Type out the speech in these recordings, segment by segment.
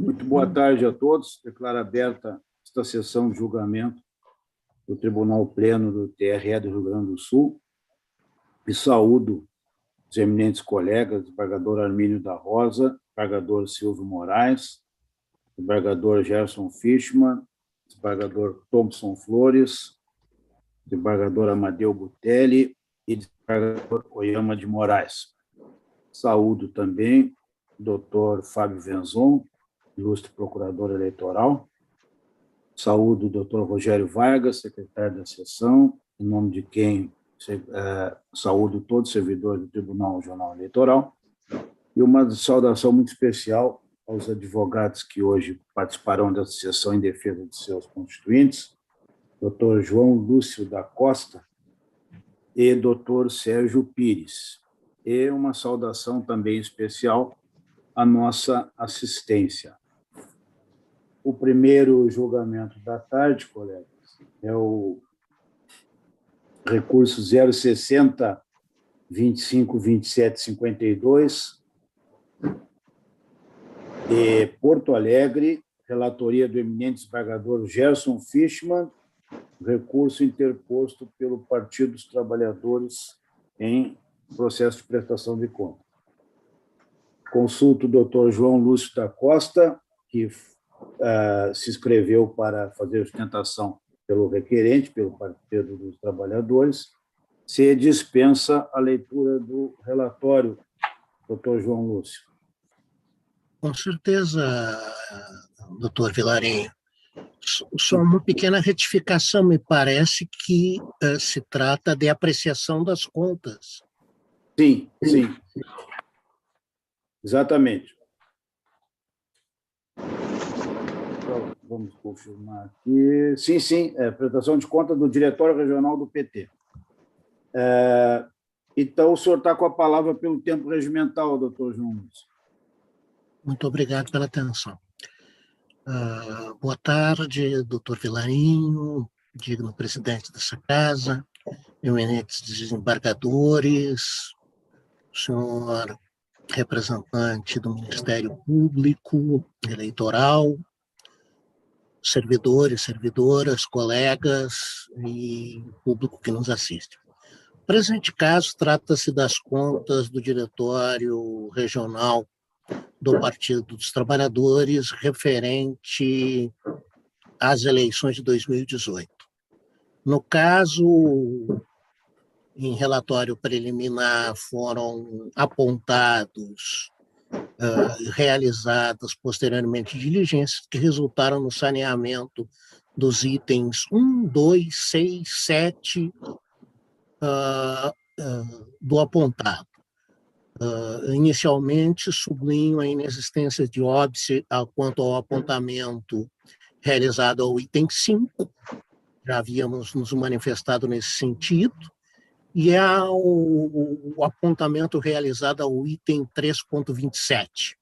Muito boa tarde a todos. Declaro aberta esta sessão de julgamento do Tribunal Pleno do TRE do Rio Grande do Sul e saúdo os eminentes colegas, desembargador Armínio da Rosa, desembargador Silvio Moraes, desembargador Gerson Fischmann, desembargador Thompson Flores, desembargador Amadeu Butelli e desembargador Oyama de Moraes. Saúdo também o doutor Fábio Venzon, ilustre procurador eleitoral. Saúdo o doutor Rogério Vargas, secretário da sessão, em nome de quem saúdo todos os servidores do Tribunal Regional Eleitoral. E uma saudação muito especial aos advogados que hoje participarão dessa sessão em defesa de seus constituintes, doutor João Lúcio da Costa e doutor Sérgio Pires. E uma saudação também especial à nossa assistência. O primeiro julgamento da tarde, colegas, é o recurso 060 25 27 52 de Porto Alegre, relatoria do eminente desembargador Gerson Fischmann, recurso interposto pelo Partido dos Trabalhadores em processo de prestação de contas. Consulto o doutor João Lúcio da Costa, que se inscreveu para fazer sustentação pelo requerente, pelo Partido dos Trabalhadores, se dispensa a leitura do relatório, doutor João Lúcio. Com certeza, doutor Vilarinho. Só uma pequena retificação, me parece que se trata de apreciação das contas. Sim. Exatamente. Então, vamos confirmar aqui. Sim, apresentação de contas do Diretório Regional do PT. Então, o senhor está com a palavra pelo tempo regimental, doutor João Lúcio. Muito obrigado pela atenção. Boa tarde, doutor Vilarinho, digno presidente dessa casa, eminentes desembargadores, senhor representante do Ministério Público Eleitoral, servidores, servidoras, colegas e público que nos assiste. O presente caso trata-se das contas do Diretório Regional do Partido dos Trabalhadores referente às eleições de 2018. No caso, em relatório preliminar, foram apontados realizadas posteriormente diligências que resultaram no saneamento dos itens 1, 2, 6, 7 do apontado. Inicialmente, sublinho a inexistência de óbice quanto ao apontamento realizado ao item 5, já havíamos nos manifestado nesse sentido, e o apontamento realizado ao item 3.27.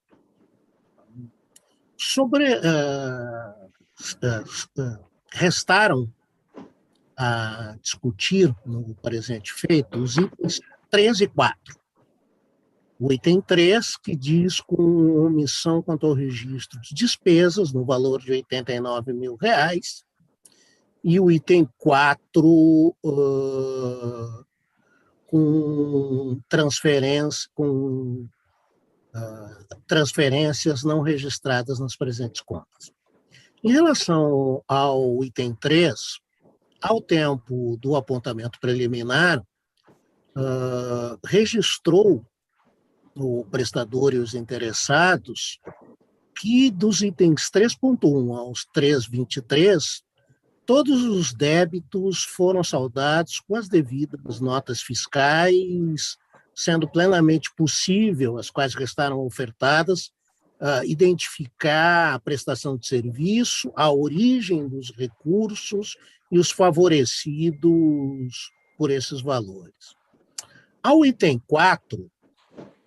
Restaram a discutir no presente feito os itens 3 e 4. O item 3, que diz com omissão quanto ao registro de despesas, no valor de R$89 mil, e o item 4, com transferências não registradas nas presentes contas. Em relação ao item 3, ao tempo do apontamento preliminar, registrou o prestador e os interessados que dos itens 3.1 aos 3.23, todos os débitos foram saldados com as devidas notas fiscais, sendo plenamente possível, as quais restaram ofertadas, identificar a prestação de serviço, a origem dos recursos e os favorecidos por esses valores. Ao item 4,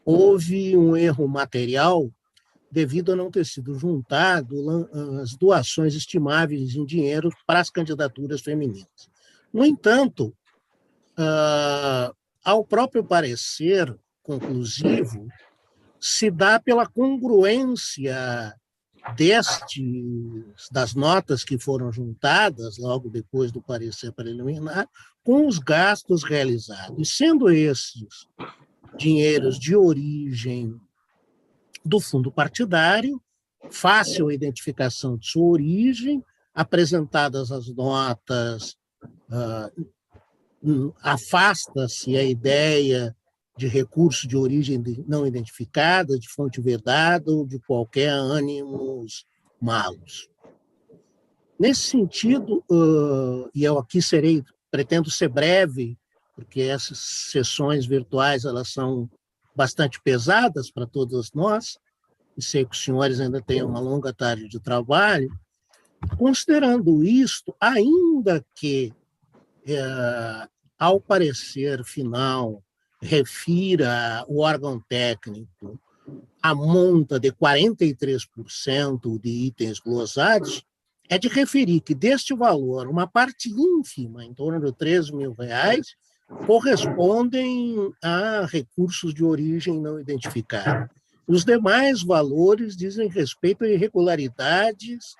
houve um erro material devido a não ter sido juntado as doações estimáveis em dinheiro para as candidaturas femininas. No entanto, ao próprio parecer conclusivo, se dá pela congruência das notas que foram juntadas logo depois do parecer preliminar com os gastos realizados. E sendo esses dinheiros de origem do fundo partidário, fácil identificação de sua origem, apresentadas as notas, afasta-se a ideia de recurso de origem não identificada, de fonte vedada ou de qualquer ânimos malos. Nesse sentido, e eu aqui pretendo ser breve, porque essas sessões virtuais elas são bastante pesadas para todos nós, e sei que os senhores ainda têm uma longa tarde de trabalho. Considerando isto, ainda que ao parecer final refira o órgão técnico a monta de 43% de itens glosados, é de referir que deste valor, uma parte ínfima, em torno de R$13.000, correspondem a recursos de origem não identificada. Os demais valores dizem respeito a irregularidades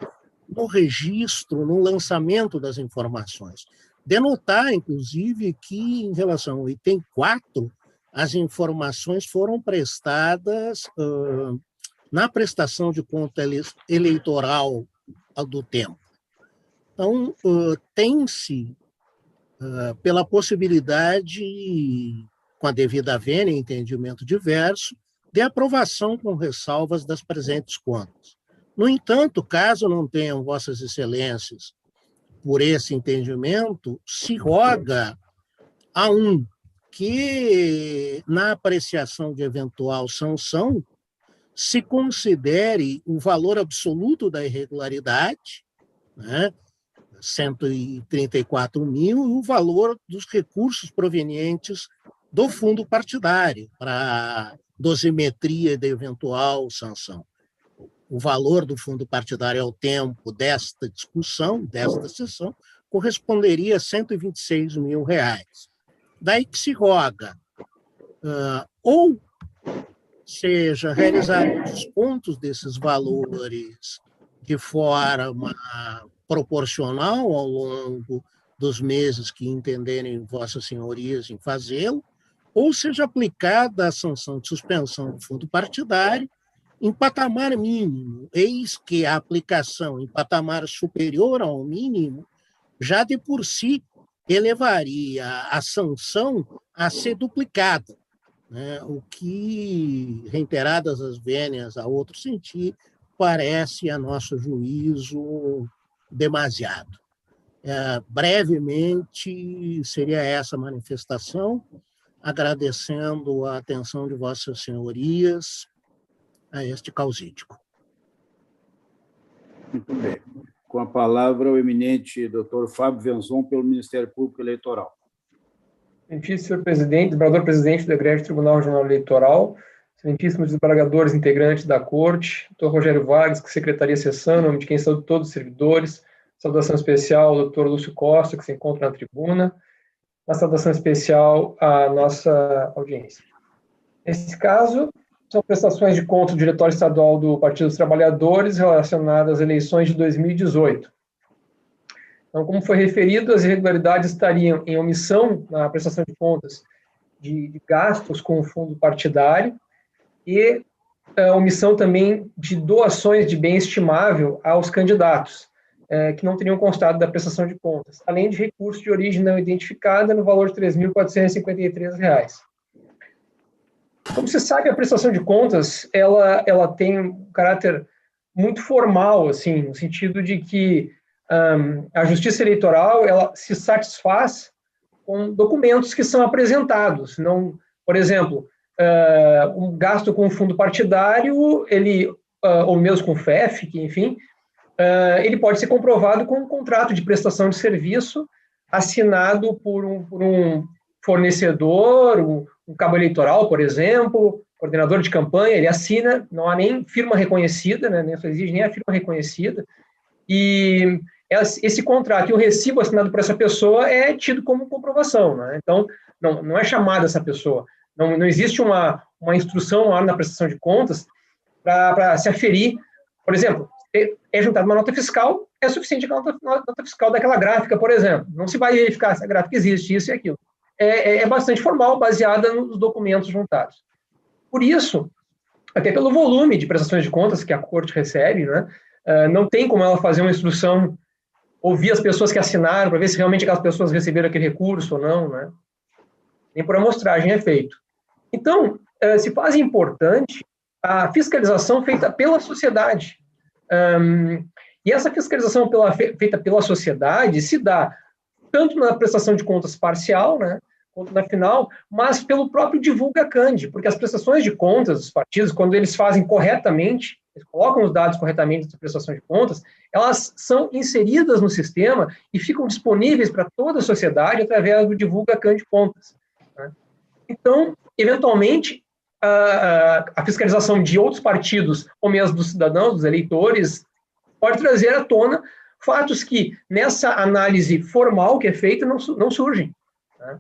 no registro, no lançamento das informações. Denotar, inclusive, que, em relação ao item 4, as informações foram prestadas na prestação de conta eleitoral do tempo. Então, tem-se, pela possibilidade, com a devida vênia e entendimento diverso, de aprovação com ressalvas das presentes contas. No entanto, caso não tenham vossas excelências por esse entendimento, se roga a que, na apreciação de eventual sanção, se considere o valor absoluto da irregularidade, né, 134 mil, e o valor dos recursos provenientes do fundo partidário para dosimetria de eventual sanção. O valor do fundo partidário ao tempo desta discussão, desta sessão, corresponderia a R$126 mil. Daí que se roga, ou seja, realizar descontos desses valores de forma proporcional ao longo dos meses que entenderem vossas senhorias em fazê-lo, ou seja aplicada a sanção de suspensão do fundo partidário em patamar mínimo, eis que a aplicação em patamar superior ao mínimo já de por si elevaria a sanção a ser duplicada, né? O que, reiteradas as vênias a outro sentido, parece, a nosso juízo, demasiado. Brevemente, seria essa manifestação, agradecendo a atenção de vossas senhorias a este causídico. Muito bem. Com a palavra, o eminente doutor Fábio Venzon, pelo Ministério Público Eleitoral. Excelentíssimo senhor presidente, desembargador-presidente do Egrégio Tribunal Regional Eleitoral, excelentíssimos desembargadores integrantes da Corte, doutor Rogério Vargas, que secretaria sessão, em nome de quem saúdo todos os servidores, saudação especial ao doutor Lúcio Costa, que se encontra na tribuna, uma saudação especial à nossa audiência. Nesse caso, são prestações de contas do Diretório Estadual do Partido dos Trabalhadores relacionadas às eleições de 2018. Então, como foi referido, as irregularidades estariam em omissão na prestação de contas de gastos com o fundo partidário e omissão também de doações de bem estimável aos candidatos, que não teriam constado da prestação de contas, além de recursos de origem não identificada no valor de R$ 3.453. Como se sabe, a prestação de contas ela tem um caráter muito formal, assim, no sentido de que a Justiça Eleitoral ela se satisfaz com documentos que são apresentados. Não, por exemplo, um gasto com fundo partidário, ou mesmo com FEF, enfim, ele pode ser comprovado com um contrato de prestação de serviço assinado por um fornecedor, um cabo eleitoral, por exemplo, coordenador de campanha, ele assina, não há nem firma reconhecida, né, nem só exige nem a firma reconhecida, e esse contrato e o recibo assinado por essa pessoa é tido como comprovação, né? Então, não é chamada essa pessoa, não existe uma instrução lá na prestação de contas para se aferir, por exemplo, é juntada uma nota fiscal, é suficiente a nota fiscal daquela gráfica, por exemplo. Não se vai verificar se a gráfica existe, isso e aquilo. É bastante formal, baseada nos documentos juntados. Por isso, até pelo volume de prestações de contas que a Corte recebe, né, não tem como ela fazer uma instrução, ouvir as pessoas que assinaram, para ver se realmente aquelas pessoas receberam aquele recurso ou não, né? Nem por amostragem é feito. Então, se faz importante a fiscalização feita pela sociedade. E essa fiscalização feita pela sociedade se dá tanto na prestação de contas parcial, né, quanto na final, mas pelo próprio Divulgacand, porque as prestações de contas dos partidos, quando eles fazem corretamente, eles colocam os dados corretamente da prestação de contas, elas são inseridas no sistema e ficam disponíveis para toda a sociedade através do Divulgacand de Contas, né? Então, eventualmente, a fiscalização de outros partidos, ou mesmo dos cidadãos, dos eleitores, pode trazer à tona fatos que, nessa análise formal que é feita, não surgem, né?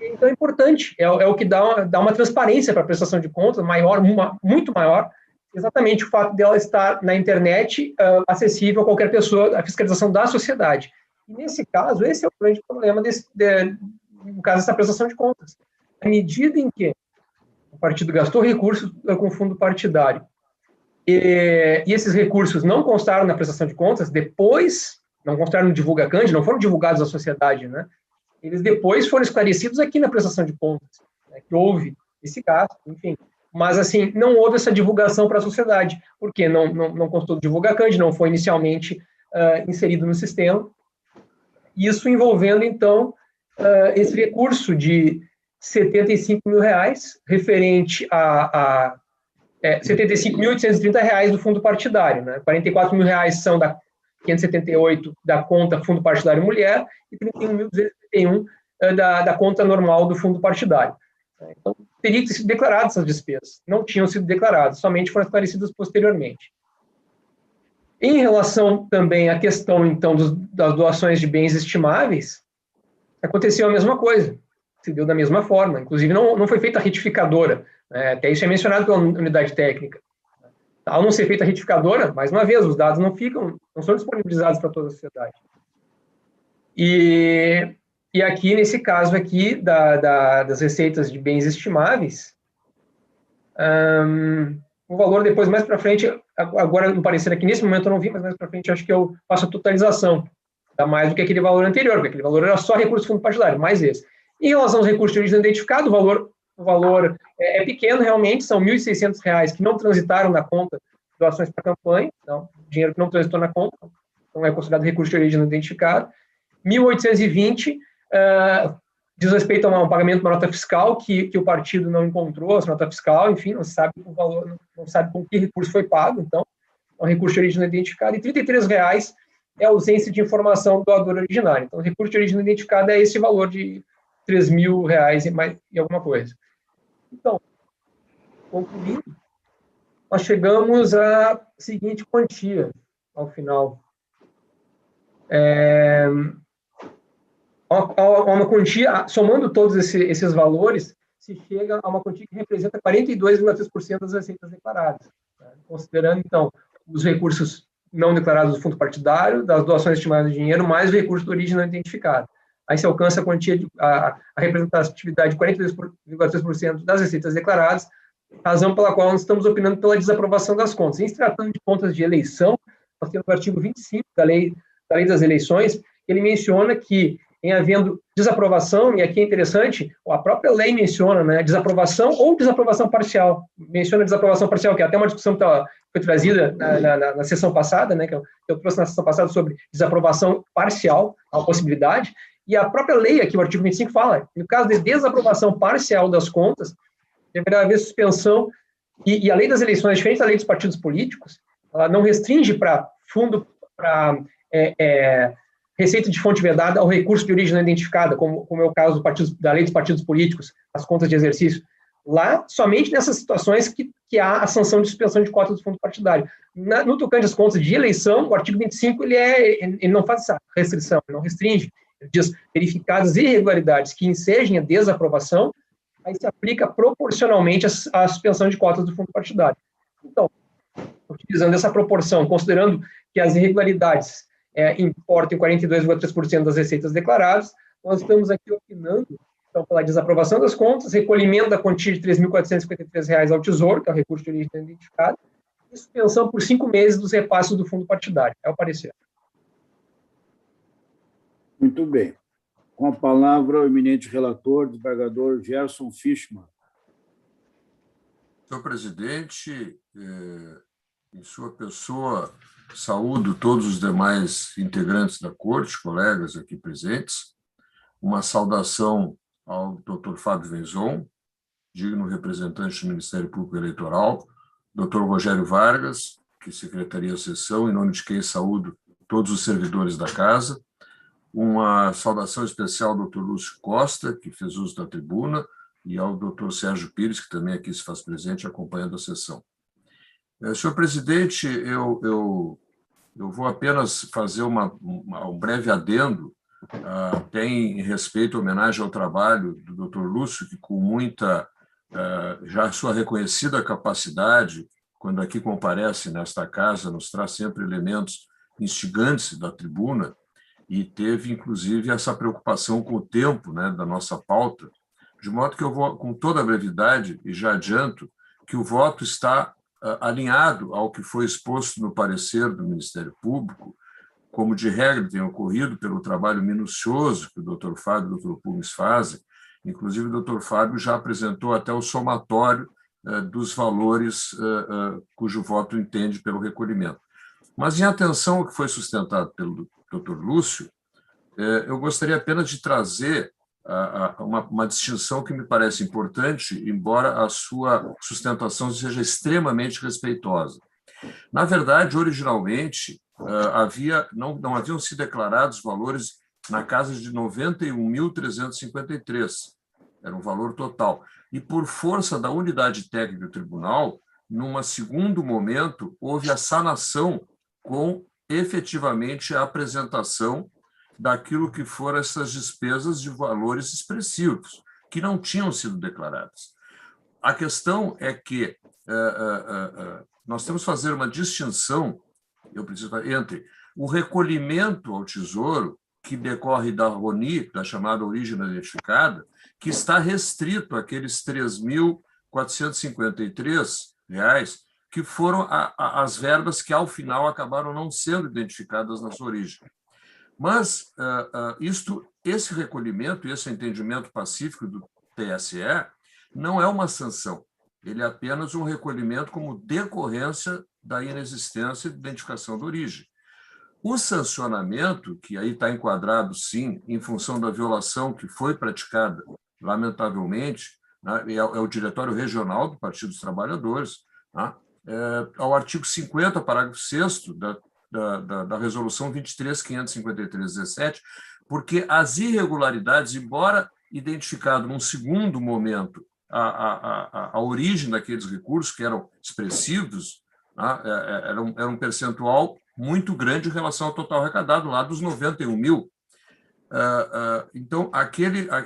Então, é importante, é o que dá uma transparência para a prestação de contas maior, muito maior, exatamente o fato dela estar na internet, acessível a qualquer pessoa, a fiscalização da sociedade. E, nesse caso, esse é o grande problema, no caso dessa prestação de contas. À medida em que o partido gastou recursos com fundo partidário, e esses recursos não constaram na prestação de contas, depois, não constaram no Divulgacand, não foram divulgados à sociedade, né? Eles depois foram esclarecidos aqui na prestação de contas, né, que houve esse gasto, enfim. Mas, assim, não houve essa divulgação para a sociedade, porque não constou do Divulgacand, não foi inicialmente inserido no sistema. Isso envolvendo, então, esse recurso de R$75 mil, referente a R$75.830 do fundo partidário, né? R$44 mil são da 578 da conta fundo partidário mulher e R$31.231 da conta normal do fundo partidário. Então, teria que ter sido declarado essas despesas. Não tinham sido declaradas, somente foram esclarecidas posteriormente. Em relação também à questão, então, das doações de bens estimáveis, aconteceu a mesma coisa, se deu da mesma forma. Inclusive, não foi feita a retificadora, né? Até isso é mencionado pela unidade técnica. Ao não ser feita a retificadora, mais uma vez, os dados não são disponibilizados para toda a sociedade. E aqui, nesse caso aqui, das receitas de bens estimáveis, o valor depois, mais para frente, agora no parecer aqui, nesse momento eu não vi, mas mais para frente acho que eu faço a totalização, dá mais do que aquele valor anterior, porque aquele valor era só recurso fundo partidário, mais esse. Em relação aos recursos de origem identificada, o valor é pequeno, realmente, são R$1.600 que não transitaram na conta de doações para campanha, então, dinheiro que não transitou na conta, então é considerado recurso de origem identificado. 1.820 diz respeito a um pagamento de uma nota fiscal que o partido não encontrou, essa nota fiscal, enfim, não sabe o valor, não sabe com que recurso foi pago, então, é um recurso de origem não identificada, e R$33 é a ausência de informação do doador originário. Então, o recurso de origem não identificada é esse valor de R$3.000 e alguma coisa. Então, concluindo, nós chegamos à seguinte quantia, ao final. Uma quantia, somando todos esses valores, se chega a uma quantia que representa 42,3% das receitas declaradas, né? Considerando, então, os recursos não declarados do fundo partidário, das doações estimadas de dinheiro, mais o recurso de origem não identificada. Aí se alcança a representatividade de 42,3% das receitas declaradas, razão pela qual nós estamos opinando pela desaprovação das contas. Em se tratando de contas de eleição, nós temos o artigo 25 da lei das eleições, ele menciona que, em havendo desaprovação, e aqui é interessante, a própria lei menciona, né, desaprovação ou desaprovação parcial, menciona desaprovação parcial, que é até uma discussão que foi trazida na sessão passada, né, que eu trouxe na sessão passada sobre desaprovação parcial, a possibilidade, e a própria lei aqui, o artigo 25, fala, no caso de desaprovação parcial das contas, deverá haver suspensão, e a lei das eleições, diferente da lei dos partidos políticos, ela não restringe para fundo, para receita de fonte vedada ao recurso de origem não identificada, como é o caso da lei dos partidos políticos, as contas de exercício. Lá, somente nessas situações que há a sanção de suspensão de cotas do fundo partidário. No tocante às contas de eleição, o artigo 25, ele não faz essa restrição, ele não restringe. Ele diz, verificadas irregularidades que ensejem a desaprovação, aí se aplica proporcionalmente a suspensão de cotas do fundo partidário. Então, utilizando essa proporção, considerando que as irregularidades importam 42,3% das receitas declaradas, nós estamos aqui opinando então, pela desaprovação das contas, recolhimento da quantia de R$ 3.453 ao Tesouro, que é o recurso de origem não identificada, e suspensão por 5 meses dos repasses do fundo partidário. É o parecer. Muito bem. Com a palavra, o eminente relator, desembargador Gerson Fischmann. Senhor presidente, em sua pessoa, saúdo todos os demais integrantes da Corte, colegas aqui presentes. Uma saudação ao Dr. Fábio Wenzon, digno representante do Ministério Público Eleitoral, Dr. Rogério Vargas, que secretaria a sessão, em nome de quem saúdo todos os servidores da casa. Uma saudação especial ao Dr. Lúcio Costa, que fez uso da tribuna, e ao Dr. Sérgio Pires, que também aqui se faz presente, acompanhando a sessão. Senhor presidente, eu vou apenas fazer um breve adendo, até em respeito, homenagem ao trabalho do Dr. Lúcio, que com muita, já sua reconhecida capacidade, quando aqui comparece nesta casa, nos traz sempre elementos instigantes da tribuna, e teve, inclusive, essa preocupação com o tempo, né, da nossa pauta, de modo que eu vou, com toda a brevidade, e já adianto, que o voto está alinhado ao que foi exposto no parecer do Ministério Público, como de regra tem ocorrido pelo trabalho minucioso que o Dr. Fábio e o Dr. Pumes fazem. Inclusive, o Dr. Fábio já apresentou até o somatório dos valores cujo voto entende pelo recolhimento. Mas, em atenção ao que foi sustentado pelo Dr. Lúcio, eu gostaria apenas de trazer uma distinção que me parece importante, embora a sua sustentação seja extremamente respeitosa. Na verdade, originalmente, não haviam sido declarados valores na casa de 91.353, era um valor total. E, por força da unidade técnica do tribunal, num segundo momento, houve a sanação com, efetivamente, a apresentação daquilo que foram essas despesas de valores expressivos, que não tinham sido declaradas. A questão é que nós temos que fazer uma distinção, entre o recolhimento ao Tesouro, que decorre da RONI, da chamada origem não identificada, que está restrito àqueles R$ 3.453, que foram as verbas que, ao final, acabaram não sendo identificadas na sua origem. Mas esse recolhimento, esse entendimento pacífico do TSE, não é uma sanção. Ele é apenas um recolhimento como decorrência da inexistência de identificação da origem. O sancionamento, que aí está enquadrado, sim, em função da violação que foi praticada, lamentavelmente, né, é o Diretório Regional do Partido dos Trabalhadores, né, ao artigo 50, parágrafo 6º da Resolução 23.553/17, porque as irregularidades, embora identificado num segundo momento a origem daqueles recursos, que eram expressivos, era um percentual muito grande em relação ao total arrecadado, lá dos 91 mil. Então,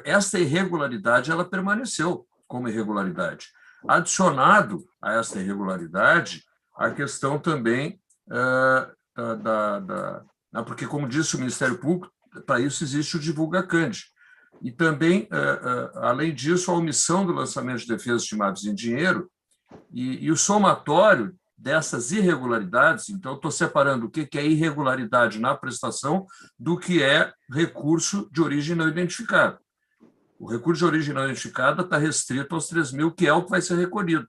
essa irregularidade ela permaneceu como irregularidade. Adicionado a essa irregularidade, a questão também porque, como disse o Ministério Público, para isso existe o divulgacande. E também, além disso, a omissão do lançamento de defesas estimadas em dinheiro e o somatório dessas irregularidades. Então, estou separando o que é irregularidade na prestação do que é recurso de origem não identificada. O recurso de origem não identificada está restrito aos 3 mil, que é o que vai ser recolhido.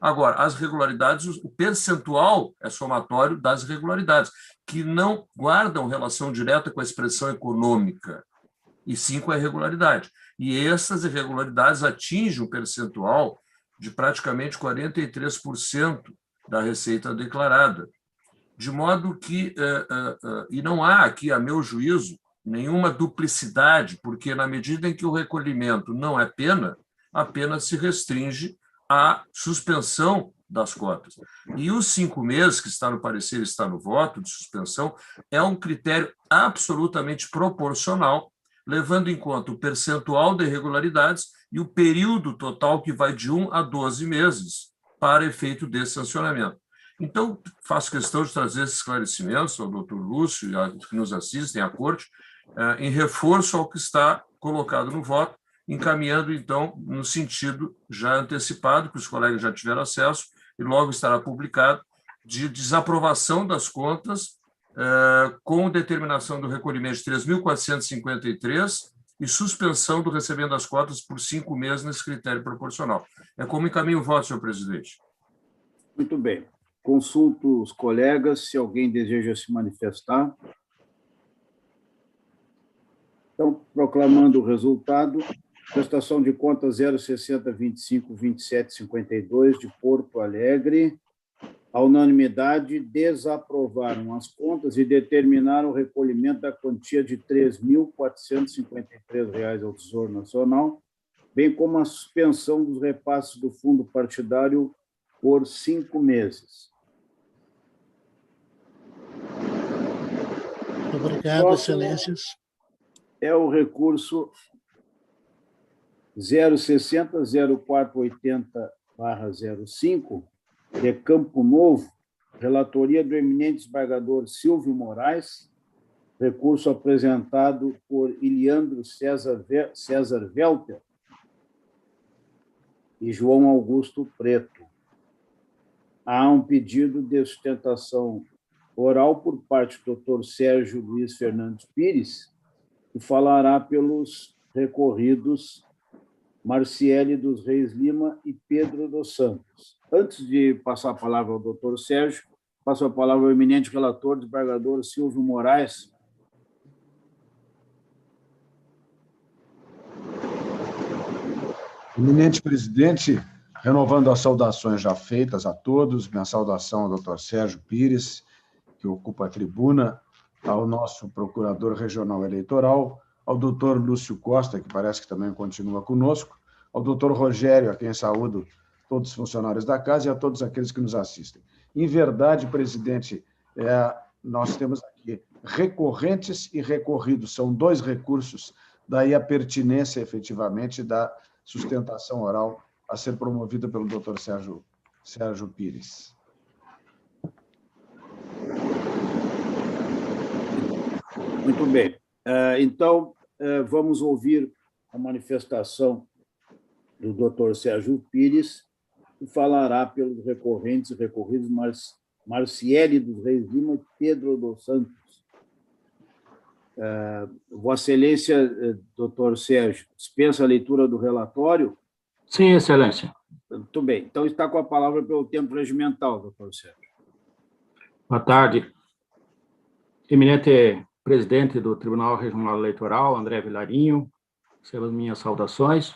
Agora, as irregularidades, o percentual é somatório das irregularidades, que não guardam relação direta com a expressão econômica, e sim com a irregularidade. E essas irregularidades atingem um percentual de praticamente 43% da receita declarada. De modo que, e não há aqui, a meu juízo, nenhuma duplicidade, porque na medida em que o recolhimento não é pena, a pena se restringe à suspensão das cotas. E os 5 meses, que está no parecer e está no voto de suspensão, é um critério absolutamente proporcional, levando em conta o percentual de irregularidades e o período total, que vai de 1 a 12 meses, para efeito desse sancionamento. Então, faço questão de trazer esses esclarecimentos ao doutor Lúcio e aos que nos assistem à corte, em reforço ao que está colocado no voto, encaminhando, então, no sentido já antecipado, que os colegas já tiveram acesso, e logo estará publicado, de desaprovação das contas, com determinação do recolhimento de 3.453 e suspensão do recebimento das cotas por 5 meses nesse critério proporcional. É como encaminho o voto, senhor presidente. Muito bem. Consulto os colegas se alguém deseja se manifestar. Então, proclamando o resultado, prestação de contas 060252752 de Porto Alegre. A unanimidade desaprovaram as contas e determinaram o recolhimento da quantia de R$ 3.453 ao Tesouro Nacional, bem como a suspensão dos repasses do fundo partidário por 5 meses. Muito obrigado, excelências. É o recurso 060-0480/05, de Campo Novo, relatoria do eminente desembargador Silvio Moraes, recurso apresentado por Iliandro César Welter e João Augusto Preto. Há um pedido de sustentação oral por parte do Dr. Sérgio Luiz Fernandes Pires, que falará pelos recorridos Marciele dos Reis Lima e Pedro dos Santos. Antes de passar a palavra ao doutor Sérgio, passo a palavra ao eminente relator, desembargador Silvio Moraes. Eminente presidente, renovando as saudações já feitas a todos, minha saudação ao doutor Sérgio Pires, que ocupa a tribuna, ao nosso procurador regional eleitoral, ao doutor Lúcio Costa, que parece que também continua conosco, ao doutor Rogério, a quem saúdo todos os funcionários da casa e a todos aqueles que nos assistem. Em verdade, presidente, nós temos aqui recorrentes e recorridos, são 2 recursos, daí a pertinência, efetivamente, da sustentação oral a ser promovida pelo doutor Sérgio Pires. Muito bem. Então, vamos ouvir a manifestação do doutor Sérgio Pires, que falará pelos recorrentes e recorridos Marciele dos Reis Lima e Pedro dos Santos. Vossa Excelência, doutor Sérgio, dispensa a leitura do relatório? Sim, Excelência. Muito bem. Então, está com a palavra pelo tempo regimental, doutor Sérgio. Boa tarde. Eminente presidente do Tribunal Regional Eleitoral, André Vilarinho, receba as minhas saudações.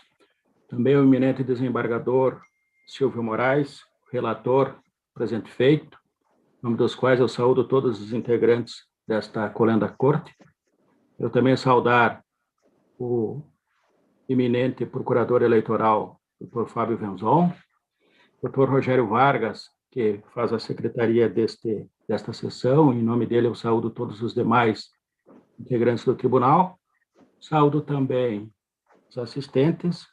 Também o eminente desembargador Silvio Moraes, relator presente feito, em nome dos quais eu saúdo todos os integrantes desta colenda corte. Eu também saudar o eminente procurador eleitoral, Dr. Fábio Venzon, Dr. Rogério Vargas, que faz a secretaria desta sessão. Em nome dele, eu saúdo todos os demais integrantes do tribunal. Saúdo também os assistentes.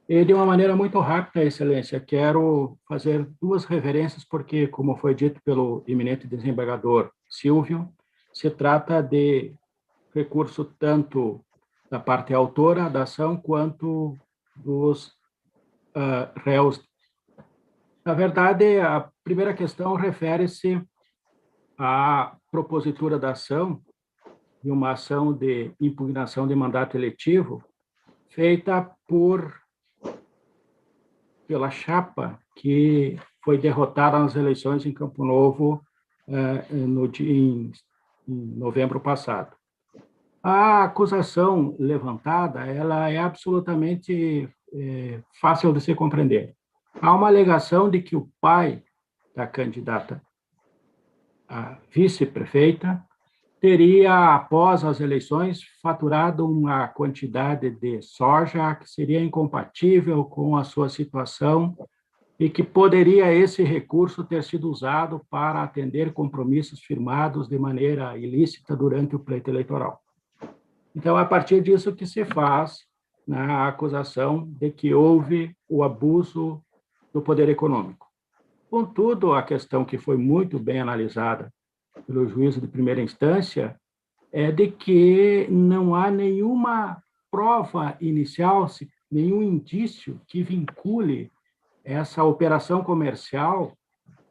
E, de uma maneira muito rápida, Excelência, quero fazer 2 reverências, porque, como foi dito pelo eminente desembargador Silvio, se trata de recurso tanto da parte autora da ação quanto dos réus. Na verdade, a primeira questão refere-se à propositura da ação, de uma ação de impugnação de mandato eletivo, feita pela chapa que foi derrotada nas eleições em Campo Novo em novembro passado. A acusação levantada, ela é absolutamente fácil de se compreender. Há uma alegação de que o pai da candidata a vice-prefeita teria, após as eleições, faturado uma quantidade de soja que seria incompatível com a sua situação e que poderia esse recurso ter sido usado para atender compromissos firmados de maneira ilícita durante o pleito eleitoral. Então, a partir disso que se faz na acusação de que houve o abuso do poder econômico. Contudo, a questão que foi muito bem analisada pelo juízo de primeira instância é de que não há nenhuma prova inicial, nenhum indício que vincule essa operação comercial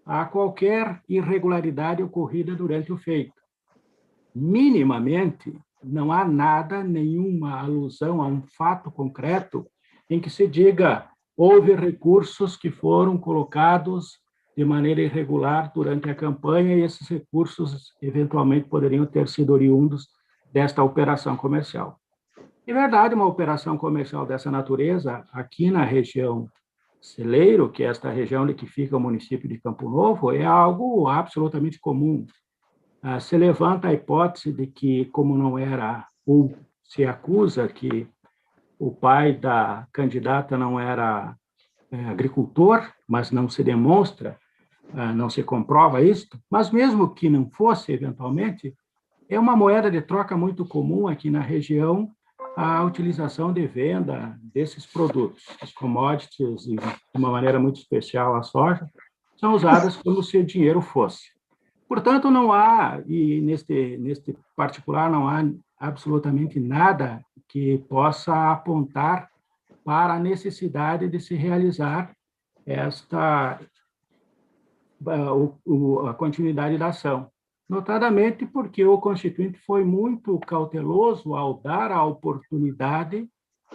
a qualquer irregularidade ocorrida durante o feito. Minimamente, não há nada, nenhuma alusão a um fato concreto em que se diga houve recursos que foram colocados de maneira irregular durante a campanha e esses recursos eventualmente poderiam ter sido oriundos desta operação comercial. De verdade, uma operação comercial dessa natureza, aqui na região Celeiro, que é esta região em que fica o município de Campo Novo, é algo absolutamente comum. Se levanta a hipótese de que, como não era, ou se acusa que o pai da candidata não era agricultor, mas não se demonstra, não se comprova isso, mas mesmo que não fosse, eventualmente, é uma moeda de troca muito comum aqui na região a utilização de venda desses produtos. As commodities, e de uma maneira muito especial a soja, são usadas como se o dinheiro fosse. Portanto, não há, e neste particular, não há absolutamente nada que possa apontar para a necessidade de se realizar a continuidade da ação. Notadamente porque o Constituinte foi muito cauteloso ao dar a oportunidade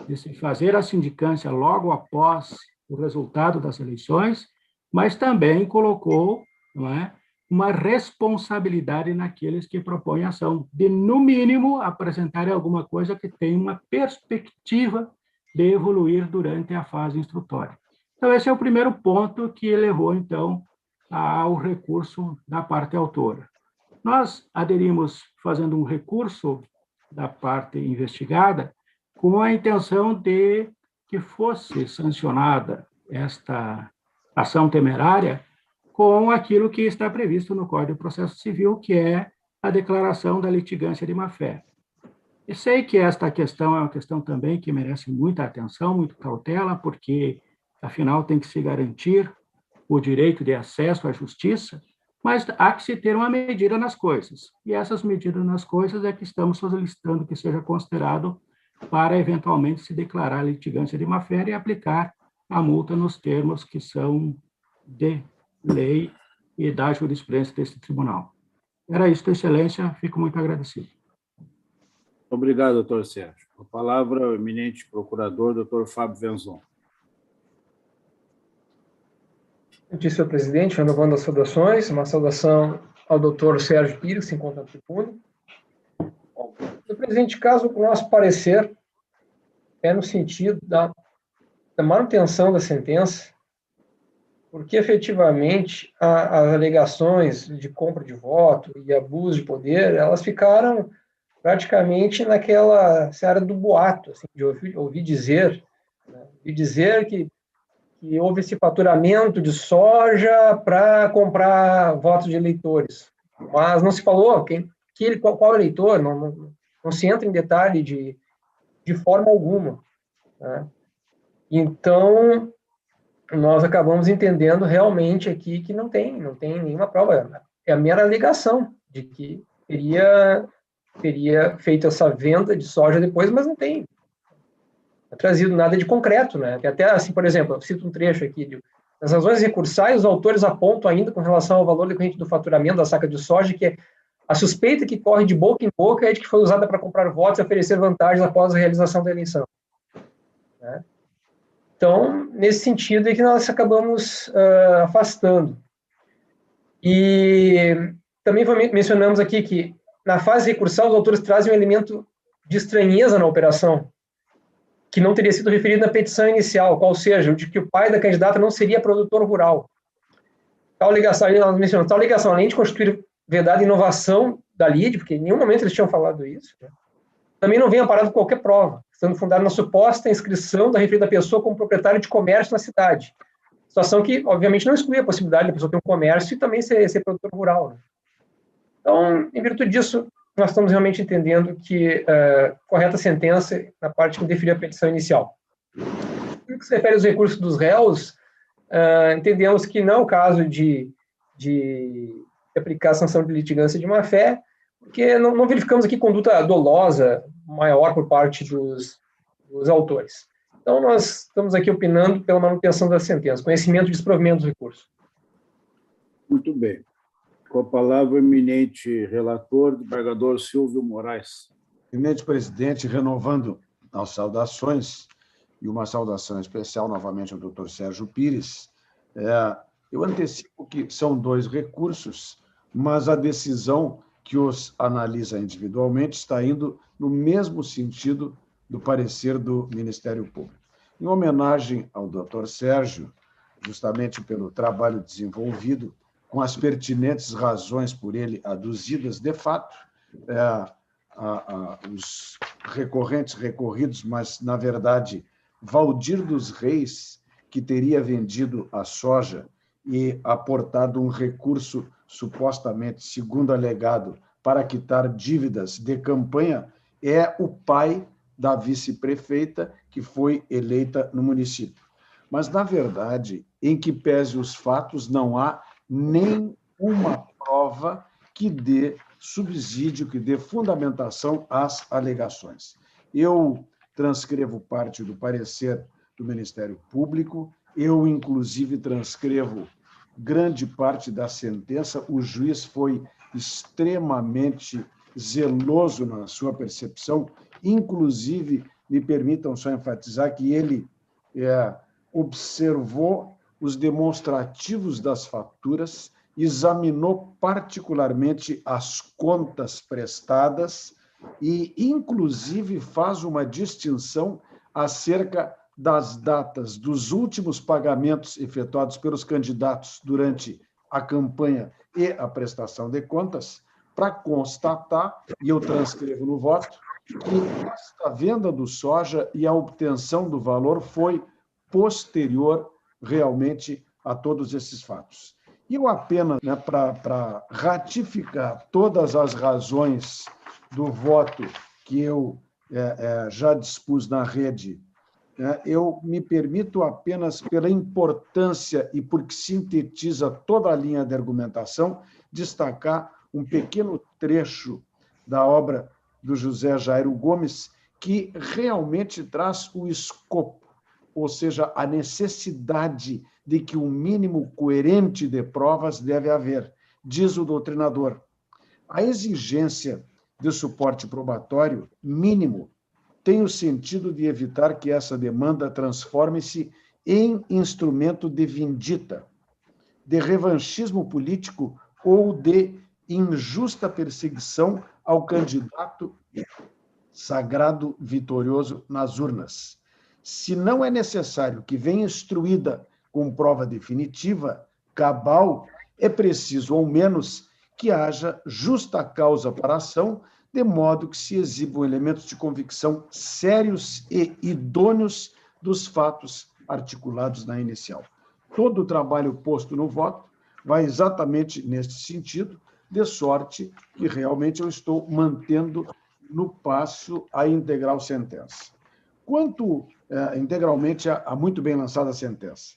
de se fazer a sindicância logo após o resultado das eleições, mas também colocou, não é, uma responsabilidade naqueles que propõem ação, de, no mínimo, apresentarem alguma coisa que tenha uma perspectiva de evoluir durante a fase instrutória. Então, esse é o primeiro ponto que levou, então, ao recurso da parte autora. Nós aderimos fazendo um recurso da parte investigada com a intenção de que fosse sancionada esta ação temerária com aquilo que está previsto no Código de Processo Civil, que é a declaração da litigância de má-fé. Eu sei que esta questão é uma questão também que merece muita atenção, muita cautela, porque, afinal, tem que se garantir o direito de acesso à justiça, mas há que se ter uma medida nas coisas. E essas medidas nas coisas é que estamos solicitando que seja considerado para, eventualmente, se declarar litigância de má-fé e aplicar a multa nos termos que são de lei e da jurisprudência deste tribunal. Era isso, Excelência. Fico muito agradecido. Obrigado, doutor Sérgio. A palavra ao eminente procurador, doutor Fábio Venzon. Senhor presidente, renovando as saudações, uma saudação ao doutor Sérgio Pires, que se encontra na tribuna. No presente caso, o nosso parecer é no sentido da manutenção da sentença, porque, efetivamente, as alegações de compra de voto e abuso de poder, elas ficaram praticamente naquela seara do boato, assim, de ouvir dizer, né? Ouvir dizer que houve esse faturamento de soja para comprar votos de eleitores. Mas não se falou qual eleitor, não se entra em detalhe de forma alguma, né? Então, nós acabamos entendendo realmente aqui que não tem nenhuma prova. É a mera alegação de que teria feito essa venda de soja depois, mas não tem trazido nada de concreto, né? Até assim, por exemplo, eu cito um trecho aqui, nas razões recursais, os autores apontam ainda com relação ao valor decorrente do faturamento da saca de soja, que a suspeita que corre de boca em boca é de que foi usada para comprar votos e oferecer vantagens após a realização da eleição, né? Então, nesse sentido é que nós acabamos afastando. E também mencionamos aqui que, na fase recursal, os autores trazem um elemento de estranheza na operação, que não teria sido referido na petição inicial, qual seja, o de que o pai da candidata não seria produtor rural. Tal ligação, nós mencionamos, tal ligação, além de constituir vedada inovação da LIDE, porque em nenhum momento eles tinham falado isso, né? Também não vem amparado com qualquer prova, sendo fundado na suposta inscrição da referida pessoa como proprietário de comércio na cidade. Situação que, obviamente, não exclui a possibilidade da pessoa ter um comércio e também ser produtor rural, né? Então, em virtude disso, nós estamos realmente entendendo que correta sentença na parte que definia a petição inicial. No que se refere aos recursos dos réus, entendemos que não é o caso de aplicar a sanção de litigância de má-fé, porque não verificamos aqui conduta dolosa maior por parte dos autores. Então, nós estamos aqui opinando pela manutenção da sentença, conhecimento de desprovimento do recurso. Muito bem. Com a palavra, o eminente relator, desembargador Silvio Moraes. Eminente presidente, renovando as saudações, e uma saudação especial novamente ao doutor Sérgio Pires, eu antecipo que são 2 recursos, mas a decisão que os analisa individualmente está indo no mesmo sentido do parecer do Ministério Público. Em homenagem ao doutor Sérgio, justamente pelo trabalho desenvolvido, com as pertinentes razões por ele aduzidas, de fato, os recorrentes recorridos, mas, na verdade, Valdir dos Reis, que teria vendido a soja e aportado um recurso, supostamente, segundo alegado, para quitar dívidas de campanha, é o pai da vice-prefeita que foi eleita no município. Mas, na verdade, em que pese os fatos, não há nenhuma prova que dê subsídio, que dê fundamentação às alegações. Eu transcrevo parte do parecer do Ministério Público, eu, inclusive, transcrevo grande parte da sentença. O juiz foi extremamente zeloso na sua percepção, inclusive, me permitam só enfatizar que ele observou os demonstrativos das faturas, examinou particularmente as contas prestadas e, inclusive, faz uma distinção acerca das datas dos últimos pagamentos efetuados pelos candidatos durante a campanha e a prestação de contas, para constatar, e eu transcrevo no voto, que esta venda do soja e a obtenção do valor foi posterior realmente a todos esses fatos. E eu apenas, para ratificar todas as razões do voto que eu já dispus na rede, eu me permito apenas, pela importância e porque sintetiza toda a linha de argumentação, destacar um pequeno trecho da obra do José Jairo Gomes, que realmente traz o escopo, ou seja, a necessidade de que um mínimo coerente de provas deve haver. Diz o doutrinador: a exigência de suporte probatório mínimo tem o sentido de evitar que essa demanda transforme-se em instrumento de vindita, de revanchismo político ou de injusta perseguição ao candidato sagrado vitorioso nas urnas. Se não é necessário que venha instruída com prova definitiva, cabal, é preciso, ao menos, que haja justa causa para a ação, de modo que se exibam elementos de convicção sérios e idôneos dos fatos articulados na inicial. Todo o trabalho posto no voto vai exatamente neste sentido, de sorte que realmente eu estou mantendo no passo a integral sentença. Quanto integralmente a muito bem lançada sentença.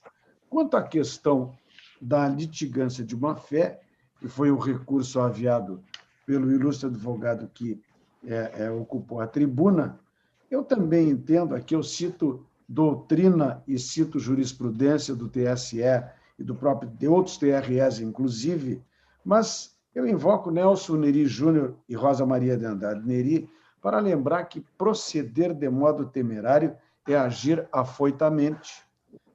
Quanto à questão da litigância de má-fé, que foi o recurso aviado pelo ilustre advogado que ocupou a tribuna, eu também entendo, aqui eu cito doutrina e cito jurisprudência do TSE e de outros TREs, inclusive, mas eu invoco Nelson Neri Júnior e Rosa Maria de Andrade Neri para lembrar que proceder de modo temerário é agir afoitamente,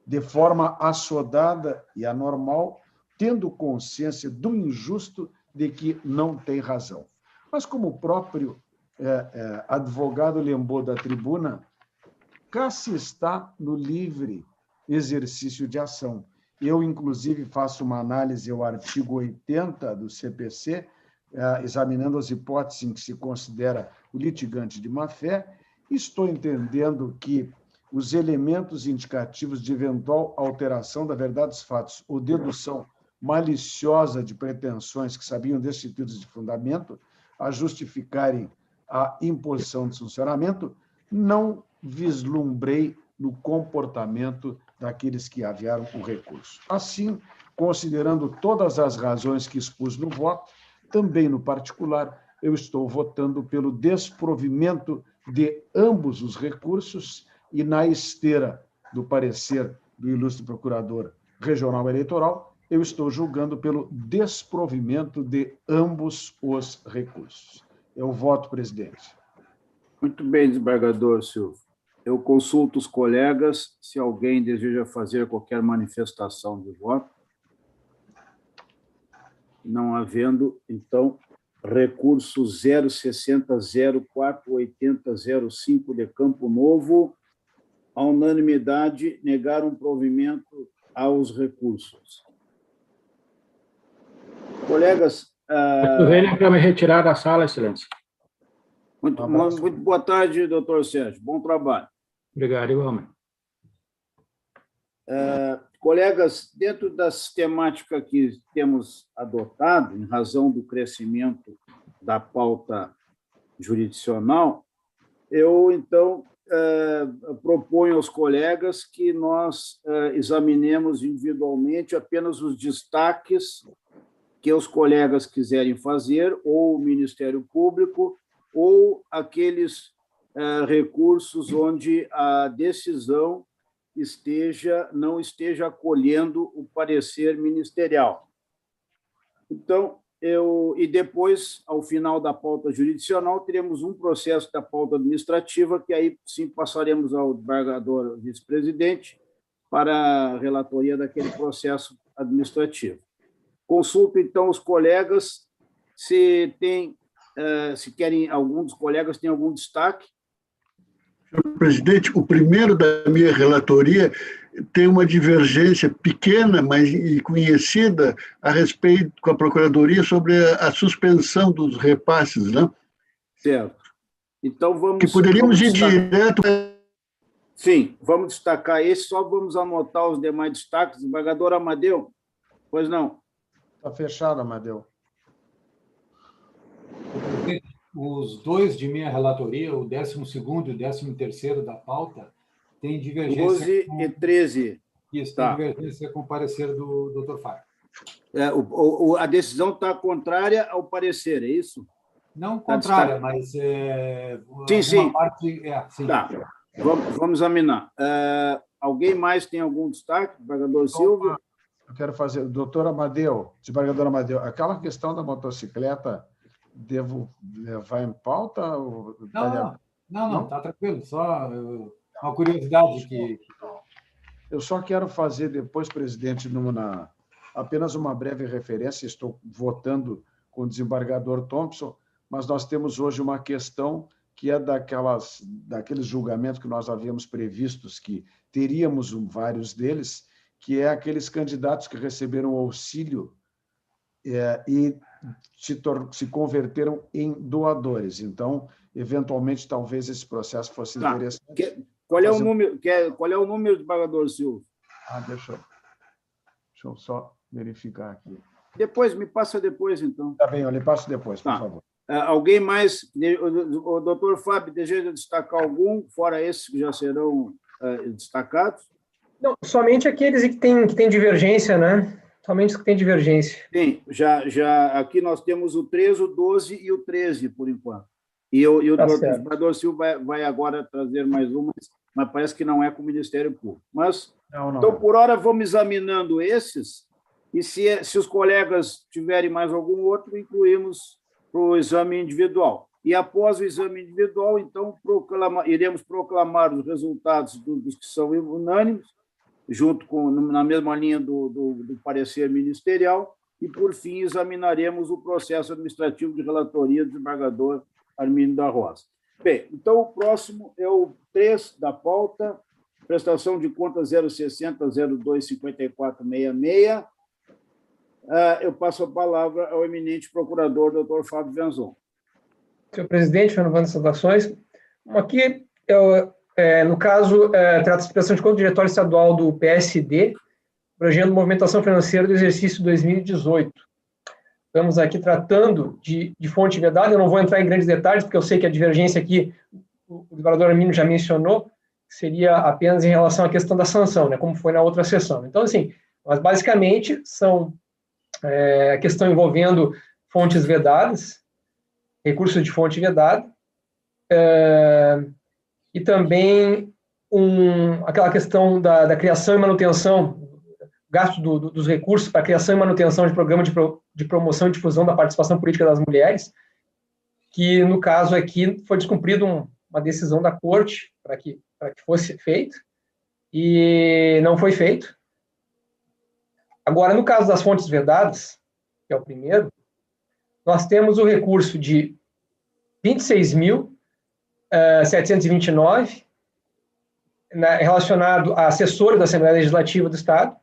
de forma assodada e anormal, tendo consciência do injusto de que não tem razão. Mas, como o próprio advogado lembrou da tribuna, cá se está no livre exercício de ação. Eu, inclusive, faço uma análise ao artigo 80 do CPC, examinando as hipóteses em que se considera o litigante de má-fé, estou entendendo que os elementos indicativos de eventual alteração da verdade dos fatos ou dedução maliciosa de pretensões que sabiam destituídas de fundamento a justificarem a imposição de sancionamento, não vislumbrei no comportamento daqueles que aviaram o recurso. Assim, considerando todas as razões que expus no voto, também no particular, eu estou votando pelo desprovimento de ambos os recursos e, na esteira do parecer do ilustre procurador regional eleitoral, eu estou julgando pelo desprovimento de ambos os recursos. Eu voto, presidente. Muito bem, desembargador Silvio. Eu consulto os colegas se alguém deseja fazer qualquer manifestação de voto. Não havendo, então, recurso 060-04-80-05 de Campo Novo, a unanimidade negaram provimento aos recursos. Colegas... Venha para me retirar da sala, excelência. Muito boa tarde, doutor Sérgio. Bom trabalho. Obrigado, igualmente. Colegas, dentro da sistemática que temos adotado, em razão do crescimento da pauta jurisdicional, eu, então, proponho aos colegas que nós examinemos individualmente apenas os destaques que os colegas quiserem fazer, ou o Ministério Público, ou aqueles recursos onde a decisão não esteja acolhendo o parecer ministerial. Então, e depois, ao final da pauta jurisdicional, teremos um processo da pauta administrativa, que aí sim passaremos ao desembargador vice-presidente para a relatoria daquele processo administrativo. Consulto, então, os colegas se querem, algum dos colegas tem algum destaque. Senhor presidente, o primeiro da minha relatoria tem uma divergência pequena, mas conhecida, a respeito com a Procuradoria sobre a suspensão dos repasses, né? Certo. Então, vamos... Que poderíamos ir direto... Sim, vamos destacar esse, só vamos anotar os demais destaques. Desembargador Amadeu, pois não? Está fechado, Amadeu. Os dois de minha relatoria, o 12º e o 13º da pauta, têm divergência... 12 e 13. Isso, tá. Tem divergência com o parecer do doutor Fábio. A decisão está contrária ao parecer, é isso? Não contrária, mas... Sim. Parte, sim. Tá, vamos examinar. Alguém mais tem algum destaque? Desembargador Silva? Eu quero fazer... Doutor Amadeu, desembargador Amadeu, aquela questão da motocicleta, devo levar em pauta? Não, está tranquilo. Só uma curiosidade que... Eu só quero fazer depois, presidente, apenas uma breve referência. Estou votando com o desembargador Thompson, mas nós temos hoje uma questão que é daqueles julgamentos que nós havíamos previstos, que teríamos vários deles, que é aqueles candidatos que receberam auxílio e se converteram em doadores. Então, eventualmente, talvez esse processo fosse interessante. Qual é o número, desembargador Silva? Deixa eu só verificar aqui. Me passa depois, então. Tá bem, eu lhe passo depois, por favor. Alguém mais? O doutor Fábio deseja destacar algum, fora esses que já serão destacados? Não, somente aqueles que têm divergência, né? Somente os que têm divergência. Sim, já aqui nós temos o 13, o 12 e o 13, por enquanto. E o desembargador Silva vai agora trazer mais uma, mas parece que não é com o Ministério Público. Mas, então, por hora, vamos examinando esses, e se os colegas tiverem mais algum outro, incluímos para o exame individual. E após o exame individual, então, iremos proclamar os resultados dos que são unânimes, junto na mesma linha do parecer ministerial, e, por fim, examinaremos o processo administrativo de relatoria do desembargador Armínio da Rosa. Bem, então, o próximo é o 3 da pauta, prestação de contas 060-02-5466. Eu passo a palavra ao eminente procurador, doutor Fábio Venzon. Senhor presidente, renovando as saudações. Aqui, no caso, trata-se de prestação de contas do Diretório Estadual do PSD, abrangendo movimentação financeira do exercício 2018. Estamos aqui tratando de fonte vedada, eu não vou entrar em grandes detalhes, porque eu sei que a divergência aqui, o desembargador Armínio já mencionou, seria apenas em relação à questão da sanção, né, como foi na outra sessão. Então, assim, mas basicamente são a questão envolvendo fontes vedadas, recursos de fonte vedada, e também aquela questão da criação e manutenção, gasto dos recursos para a criação e manutenção de programa de promoção e difusão da participação política das mulheres, que, no caso aqui, foi descumprida uma decisão da Corte para que fosse feito, e não foi feito. Agora, no caso das fontes vedadas, que é o primeiro, nós temos o recurso de 26.729, relacionado a assessora da Assembleia Legislativa do Estado,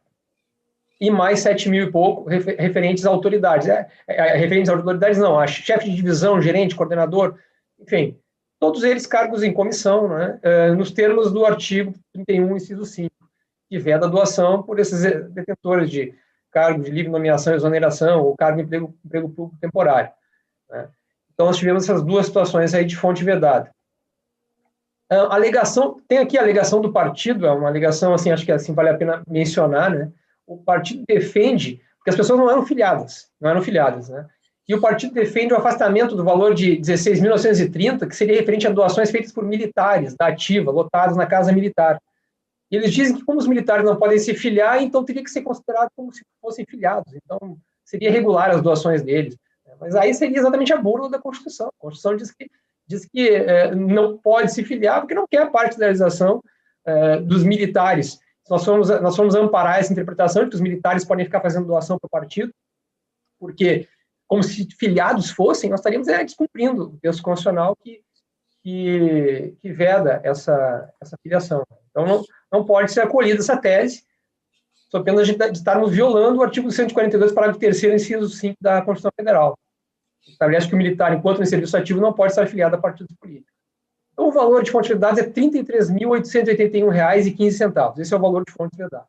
e mais 7 mil e pouco referentes a autoridades. Referentes a autoridades não, a chefe de divisão, gerente, coordenador, enfim, todos eles cargos em comissão, né, nos termos do artigo 31, inciso 5, que veda a doação por esses detentores de cargo de livre nomeação e exoneração, ou cargo de emprego público temporário, né. Então, nós tivemos essas duas situações aí de fonte vedada. A alegação, tem aqui a alegação do partido, é uma alegação, assim, acho que assim vale a pena mencionar, né? O partido defende, porque as pessoas não eram filiadas, né? E o partido defende o afastamento do valor de 16.930, que seria referente a doações feitas por militares da ativa, lotados na casa militar. E eles dizem que, como os militares não podem se filiar, então teria que ser considerado como se fossem filiados. Então, seria regular as doações deles. Mas aí seria exatamente a burla da Constituição. A Constituição diz que não pode se filiar porque não quer a partidarização dos militares. Nós fomos amparar essa interpretação de que os militares podem ficar fazendo doação para o partido, porque, como se filiados fossem, nós estaríamos descumprindo o texto constitucional que veda essa filiação. Então, não pode ser acolhida essa tese, sob pena de estarmos violando o artigo 142, parágrafo 3º, inciso 5 da Constituição Federal. Estabelece que o militar, enquanto em serviço ativo, não pode estar afiliado a partidos políticos. Então, o valor de fontes vedadas é R$ 33.881,15. Esse é o valor de fontes vedadas.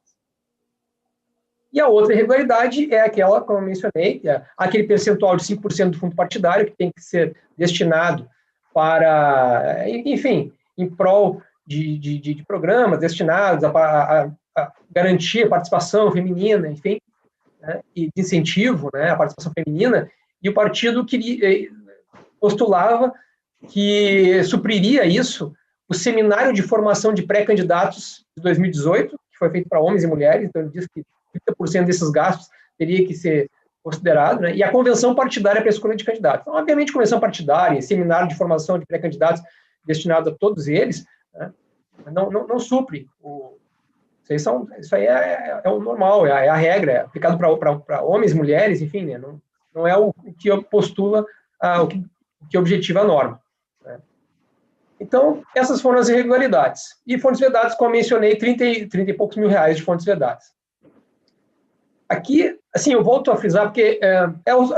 E a outra irregularidade é aquela, como eu mencionei, aquele percentual de 5% do fundo partidário que tem que ser destinado para, enfim, em prol de programas destinados a garantir a participação feminina, enfim, né, e de incentivo, né, à participação feminina. E o partido postulava que supriria isso o seminário de formação de pré-candidatos de 2018, que foi feito para homens e mulheres, então ele diz que 30% desses gastos teria que ser considerado, né, e a convenção partidária para a escolha de candidatos. Então, obviamente, convenção partidária, seminário de formação de pré-candidatos destinado a todos eles, né, não supre. Isso aí é o normal, é a regra, é aplicado para homens, mulheres, enfim, né, não é o que postula, o que objetiva a norma. Né? Então, essas foram as irregularidades. E fontes vedadas, como eu mencionei, 30 e poucos mil reais de fontes vedadas. Aqui, assim, eu volto a frisar, porque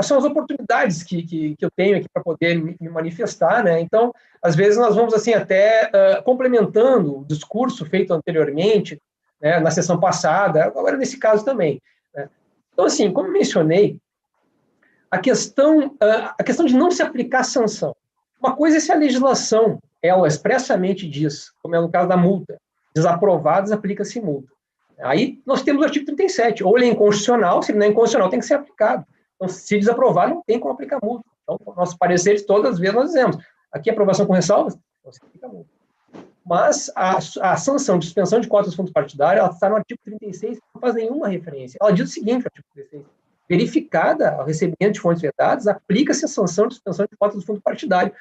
são as oportunidades que eu tenho aqui para poder me manifestar, né? Então, às vezes nós vamos, assim, até complementando o discurso feito anteriormente, né, na sessão passada, agora nesse caso também. Né? Então, assim, como mencionei, a questão de não se aplicar sanção. Uma coisa é se a legislação, ela expressamente diz, como é no caso da multa, desaprovados, aplica-se multa. Aí nós temos o artigo 37, ou ele é inconstitucional, se ele não é inconstitucional, tem que ser aplicado. Então, se desaprovar, não tem como aplicar multa. Então, nossos pareceres, todas as vezes nós dizemos, aqui aprovação com ressalvas, não se aplica multa. Mas a sanção de suspensão de cotas de fundos partidários, ela está no artigo 36, não faz nenhuma referência. Ela diz o seguinte, artigo 36, verificada o recebimento de fontes vedadas, aplica-se a sanção de suspensão de cotas do fundo partidário.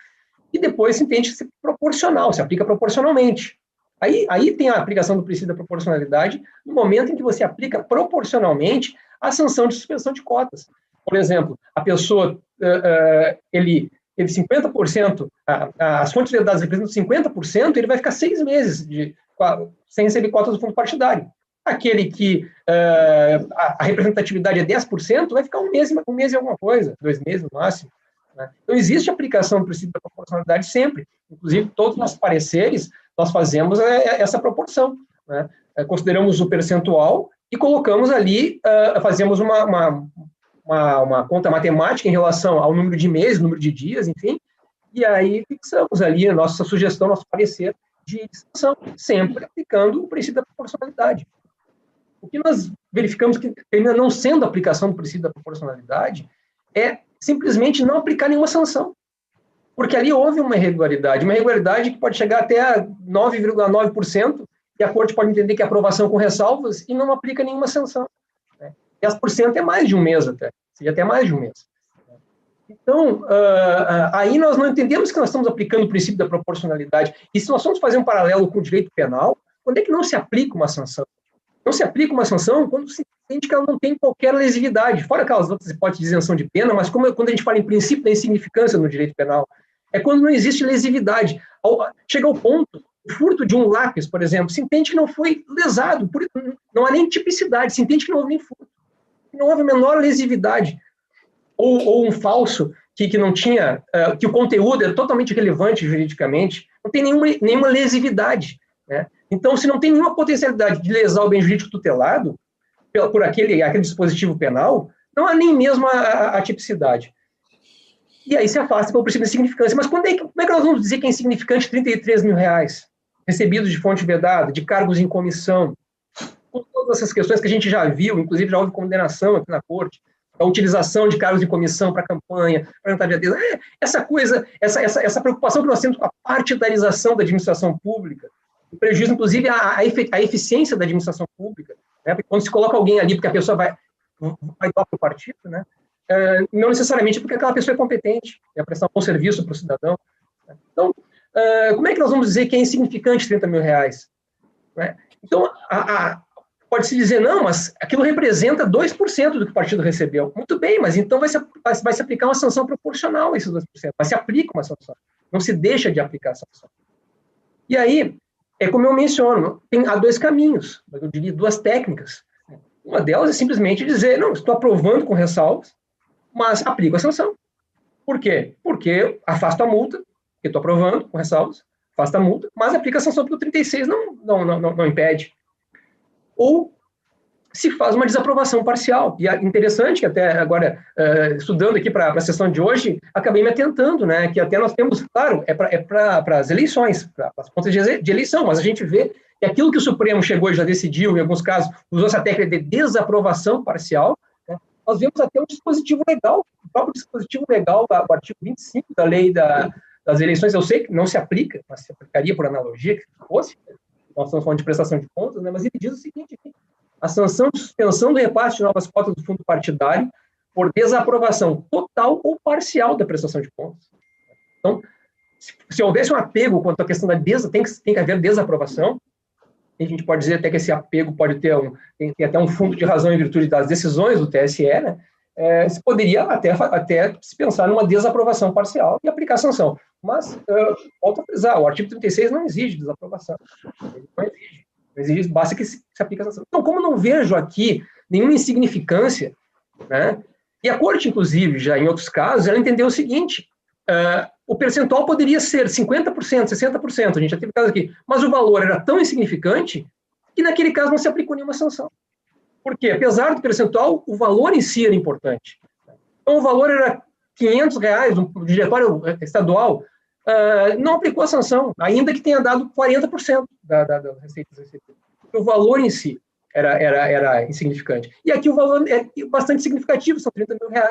E depois se entende que se proporcional, se aplica proporcionalmente. Aí tem a aplicação do princípio da proporcionalidade no momento em que você aplica proporcionalmente a sanção de suspensão de cotas. Por exemplo, a pessoa, ele 50%, as fontes vedadas representam 50%, ele vai ficar 6 meses sem receber cotas do fundo partidário. Aquele que a representatividade é 10%, vai ficar um mês e alguma coisa, 2 meses no máximo. Né? Então, existe aplicação do princípio da proporcionalidade sempre. Inclusive, todos os nossos pareceres, nós fazemos essa proporção. Né? Consideramos o percentual e colocamos ali, fazemos uma conta matemática em relação ao número de meses, número de dias, enfim, e aí fixamos ali a nossa sugestão, nosso parecer, de sanção, sempre aplicando o princípio da proporcionalidade. O que nós verificamos que termina não sendo a aplicação do princípio da proporcionalidade é simplesmente não aplicar nenhuma sanção. Porque ali houve uma irregularidade que pode chegar até a 9,9%, e a Corte pode entender que é aprovação com ressalvas e não aplica nenhuma sanção. 10% é mais de um mês até, seria até mais de um mês. Então, aí nós não entendemos que nós estamos aplicando o princípio da proporcionalidade. E se nós vamos fazer um paralelo com o direito penal, quando é que não se aplica uma sanção? Não se aplica uma sanção quando se entende que ela não tem qualquer lesividade, fora aquelas outras hipóteses de isenção de pena, mas quando a gente fala em princípio da insignificância no direito penal, é quando não existe lesividade. Chega ao ponto, o furto de um lápis, por exemplo, se entende que não foi lesado, não há nem tipicidade, se entende que não houve nem furto, não houve a menor lesividade. Ou um falso que não tinha, que o conteúdo era totalmente relevante juridicamente, não tem nenhuma lesividade, né? Então, se não tem nenhuma potencialidade de lesar o bem jurídico tutelado por aquele dispositivo penal, não há nem mesmo a tipicidade. E aí se afasta pelo princípio de insignificância. Mas como é que nós vamos dizer que é insignificante R$33 mil recebidos de fonte vedada, de cargos em comissão, com todas essas questões que a gente já viu, inclusive já houve condenação aqui na Corte, a utilização de cargos de comissão para campanha, para rentabilidade, essa coisa, essa preocupação que nós temos com a partidarização da administração pública, o prejuízo, inclusive, a eficiência da administração pública, né? Porque quando se coloca alguém ali porque a pessoa vai doar para o partido, né? Não necessariamente porque aquela pessoa é competente, é prestar um bom serviço para o cidadão. Né? Então, como é que nós vamos dizer que é insignificante R$30 mil? Né? Então, pode-se dizer, não, mas aquilo representa 2% do que o partido recebeu. Muito bem, mas então vai se aplicar uma sanção proporcional a esses 2%, mas se aplica uma sanção, não se deixa de aplicar a sanção. E aí, é como eu menciono, há dois caminhos, eu diria duas técnicas. Uma delas é simplesmente dizer, não, estou aprovando com ressalvas, mas aplico a sanção. Por quê? Porque afasto a multa, que estou aprovando com ressalvas, afasto a multa, mas aplica a sanção porque o 36 não impede. Ou se faz uma desaprovação parcial. E é interessante que até agora, estudando aqui para a sessão de hoje, acabei me atentando, né, que até nós temos, claro, é para as eleições, para as contas de eleição, mas a gente vê que aquilo que o Supremo chegou e já decidiu, em alguns casos, usou essa técnica de desaprovação parcial, né, nós vemos até um dispositivo legal, o próprio dispositivo legal, o artigo 25 da lei das eleições, eu sei que não se aplica, mas se aplicaria por analogia, que fosse, nós estamos falando de prestação de contas, né, mas ele diz o seguinte, a sanção de suspensão do repasse de novas cotas do fundo partidário por desaprovação total ou parcial da prestação de contas. Então, se houvesse um apego quanto à questão da tem que haver desaprovação, a gente pode dizer até que esse apego pode ter tem até um fundo de razão em virtude das decisões do TSE, né? Se poderia até se pensar numa desaprovação parcial e aplicar a sanção. Mas, volto a frisar, o artigo 36 não exige desaprovação. Ele não exige, basta que se aplique a sanção. Então, como não vejo aqui nenhuma insignificância, né? E a Corte, inclusive, já em outros casos, ela entendeu o seguinte, o percentual poderia ser 50%, 60%, a gente já teve caso aqui, mas o valor era tão insignificante que naquele caso não se aplicou nenhuma sanção. Por quê? Apesar do percentual, o valor em si era importante. Então, o valor era R$500, um diretório estadual, não aplicou a sanção, ainda que tenha dado 40% das receitas recebidas. O valor em si era insignificante. E aqui o valor é bastante significativo, são R$30 mil.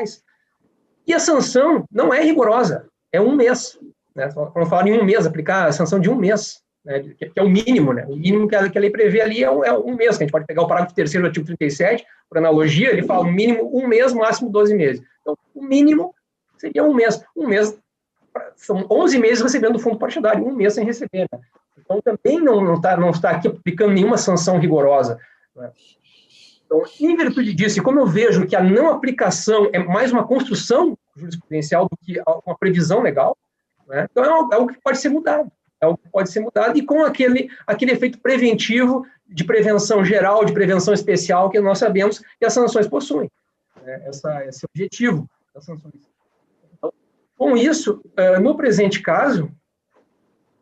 E a sanção não é rigorosa, é um mês. Né? Quando falar em um mês, aplicar a sanção de um mês, né? Que é o mínimo, né? O mínimo que a lei prevê ali é um mês, que a gente pode pegar o parágrafo 3º do artigo 37, por analogia, ele fala no mínimo um mês, máximo 12 meses. Então, o mínimo seria um mês. Um mês, são 11 meses recebendo o fundo partidário, um mês sem receber. Né? Então, também não está aqui aplicando nenhuma sanção rigorosa. Né? Então, em virtude disso, e como eu vejo que a não aplicação é mais uma construção jurisprudencial do que uma previsão legal, né? Então é algo que pode ser mudado. É algo que pode ser mudado e com aquele efeito preventivo de prevenção geral, de prevenção especial que nós sabemos que as sanções possuem. Né? Esse objetivo das sanções. Então, com isso, no presente caso,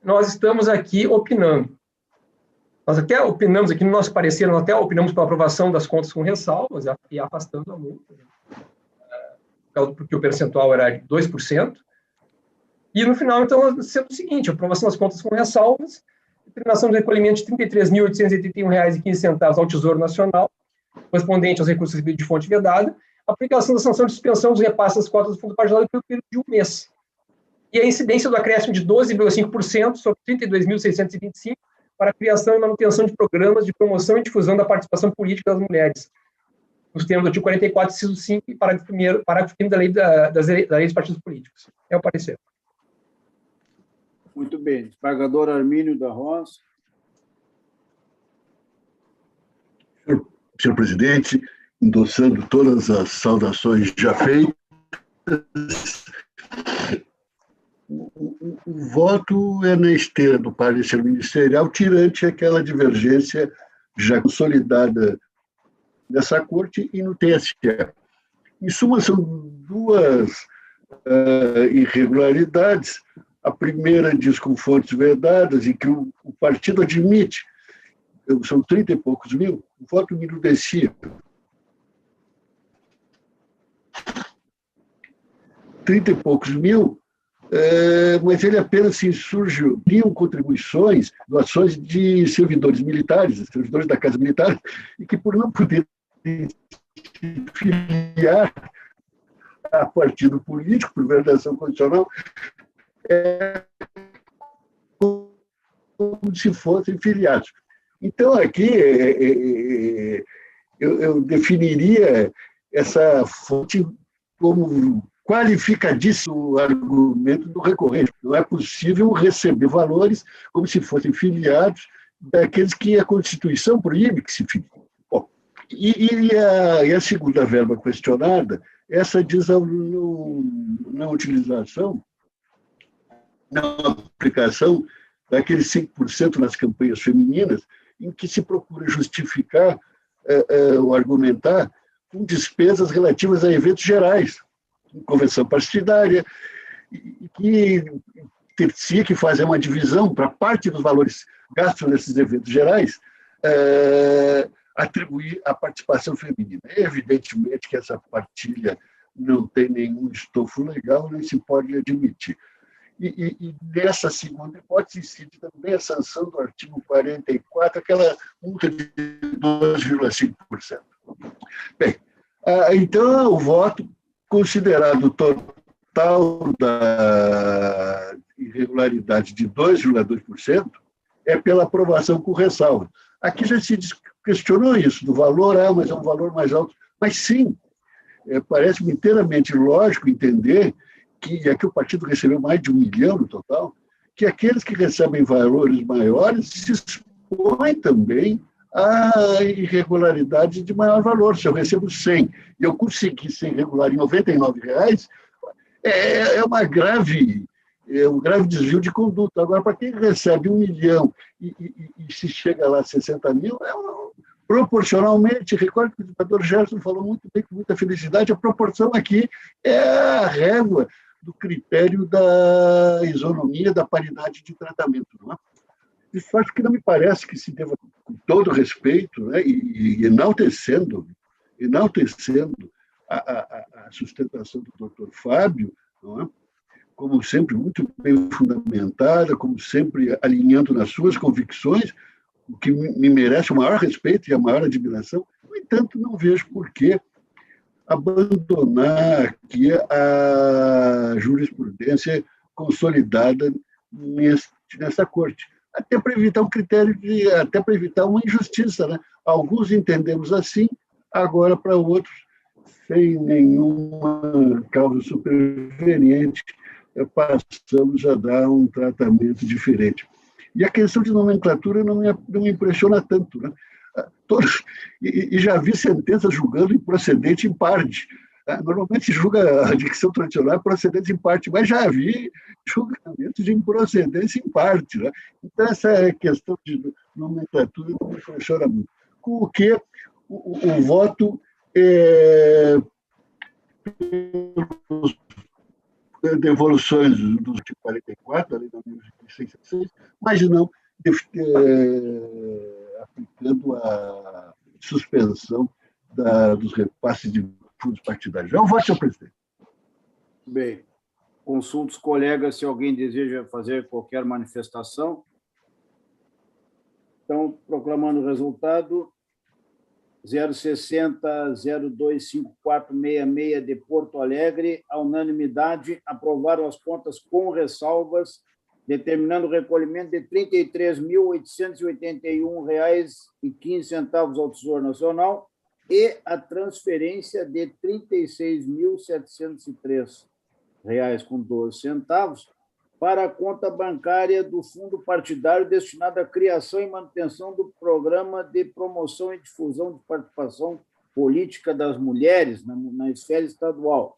nós estamos aqui opinando. Nós até opinamos aqui no nosso parecer, nós até opinamos pela aprovação das contas com ressalvas e afastando a multa, porque o percentual era de 2%. E no final, então, sendo o seguinte, a aprovação das contas com ressalvas, determinação do recolhimento de R$ 33.881,15 ao Tesouro Nacional, correspondente aos recursos recebidos de fonte vedada, aplicação da sanção de suspensão dos repasses das cotas do fundo partidário pelo período de um mês. E a incidência do acréscimo de 12,5% sobre 32.625 para a criação e manutenção de programas de promoção e difusão da participação política das mulheres, nos termos do artigo 44, inciso 5 e parágrafo 1º da lei da lei dos partidos políticos. É o parecer. Muito bem. Desembargador Armínio da Rosa. Senhor presidente, endossando todas as saudações já feitas, o voto é na esteira do parecer ministerial, tirante aquela divergência já consolidada nessa corte e no TSE. Em suma, são duas irregularidades. A primeira diz com fontes vedadas, em que o partido admite, são 30 e poucos mil, o voto minudecia. 30 e poucos mil, mas ele apenas se insurgiu, tinham contribuições, doações de servidores militares, servidores da Casa Militar, e que por não poder se filiar a partido político, por vedação condicional, como se fossem filiados. Então, aqui, eu definiria essa fonte como qualificadíssimo argumento do recorrente. Não é possível receber valores como se fossem filiados daqueles que a Constituição proíbe que se filiem. Bom, e a segunda verba questionada, essa diz na utilização, na aplicação daqueles 5% nas campanhas femininas, em que se procura justificar ou argumentar com despesas relativas a eventos gerais, convenção partidária, e que teria que fazer uma divisão para parte dos valores gastos nesses eventos gerais, atribuir à participação feminina. Evidentemente que essa partilha não tem nenhum estofo legal, nem se pode admitir. E nessa segunda hipótese incide também a sanção do artigo 44, aquela multa de 2,5%. Bem, então o voto considerado total da irregularidade de 2,2% é pela aprovação com ressalva. Aqui já se questionou isso, do valor, mas é um valor mais alto. Mas sim, parece-me inteiramente lógico entender que aqui o partido recebeu mais de 1 milhão no total, que aqueles que recebem valores maiores se expõem também a irregularidade de maior valor. Se eu recebo 100 e eu consegui ser irregular em R$ 99, é um grave desvio de conduta. Agora, para quem recebe 1 milhão e se chega lá a 60 mil, proporcionalmente, recordo que o ditador Gerson falou muito bem, com muita felicidade, a proporção aqui é a régua do critério da isonomia, da paridade de tratamento. Não é? Isso acho que não me parece que se deva, com todo respeito, né, e enaltecendo a sustentação do Dr. Fábio, não é? Como sempre muito bem fundamentada, como sempre alinhando nas suas convicções, o que me merece o maior respeito e a maior admiração. No entanto, não vejo por que abandonar aqui a jurisprudência consolidada nessa corte, até para evitar um critério até para evitar uma injustiça, né? Alguns entendemos assim, agora para outros, sem nenhuma causa superveniente, passamos a dar um tratamento diferente. E a questão de nomenclatura não me impressiona tanto, né? E já vi sentenças julgando improcedente em parte. Normalmente se julga a dicção tradicional procedente em parte, mas já vi julgamentos de improcedência em parte, né? Então, essa questão de nomenclatura não me impressiona muito. Com o que o voto devoluções do artigo 44, da lei da 1606, mas não aplicando a suspensão dos repasses de fundos partidários. É um voto, senhor presidente. Bem, consulto os colegas se alguém deseja fazer qualquer manifestação. Então, proclamando o resultado, 060-025466 de Porto Alegre, a unanimidade, aprovaram as contas com ressalvas, determinando o recolhimento de R$ 33.881,15 ao Tesouro Nacional e a transferência de R$ 36.703,12 para a conta bancária do fundo partidário destinado à criação e manutenção do programa de promoção e difusão de participação política das mulheres na esfera estadual,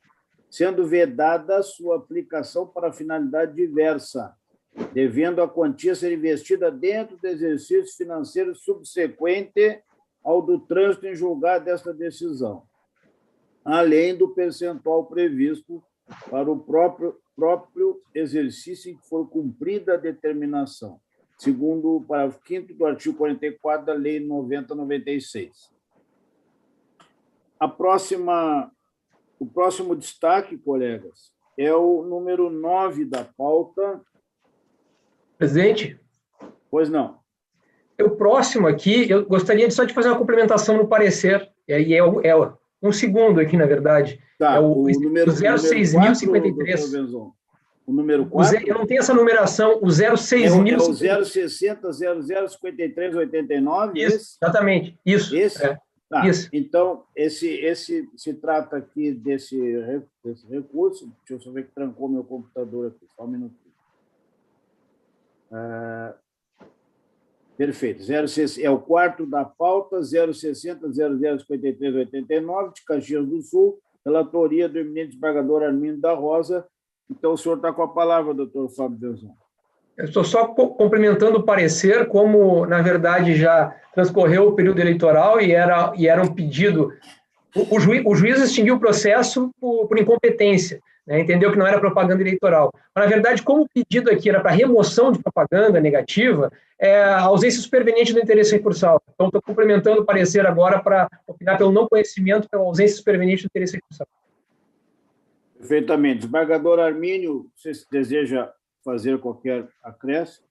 sendo vedada sua aplicação para finalidade diversa, devendo a quantia ser investida dentro do exercício financeiro subsequente ao do trânsito em julgado desta decisão, além do percentual previsto para o próprio exercício em que for cumprida a determinação, segundo o parágrafo 5º do artigo 44 da Lei 90/96. O próximo destaque, colegas, é o número 9 da pauta. Presidente? Pois não. O próximo aqui, eu gostaria só de fazer uma complementação no parecer, e aí é um segundo aqui, na verdade. Tá, é o número 06.053. O número 4? Eu não tenho essa numeração, o 06.053. É o 060-0053-89? Isso, exatamente, isso. Esse? É. Tá. Isso. Então, esse se trata aqui desse recurso. Deixa eu só ver que trancou meu computador aqui, só um minutinho. Perfeito. É o quarto da pauta, 060-0053-89, de Caxias do Sul, relatoria do eminente desembargador Armindo da Rosa. Então, o senhor está com a palavra, doutor Fábio Venzon. Eu estou só complementando o parecer, como, na verdade, já transcorreu o período eleitoral e era um pedido. O juiz extinguiu o processo por incompetência, né? Entendeu que não era propaganda eleitoral. Mas, na verdade, como o pedido aqui era para remoção de propaganda negativa, a ausência superveniente do interesse recursal. Então, estou complementando o parecer agora para opinar pelo não conhecimento, pela ausência superveniente do interesse recursal. Perfeitamente. Desembargador Armínio, você deseja fazer qualquer acréscimo?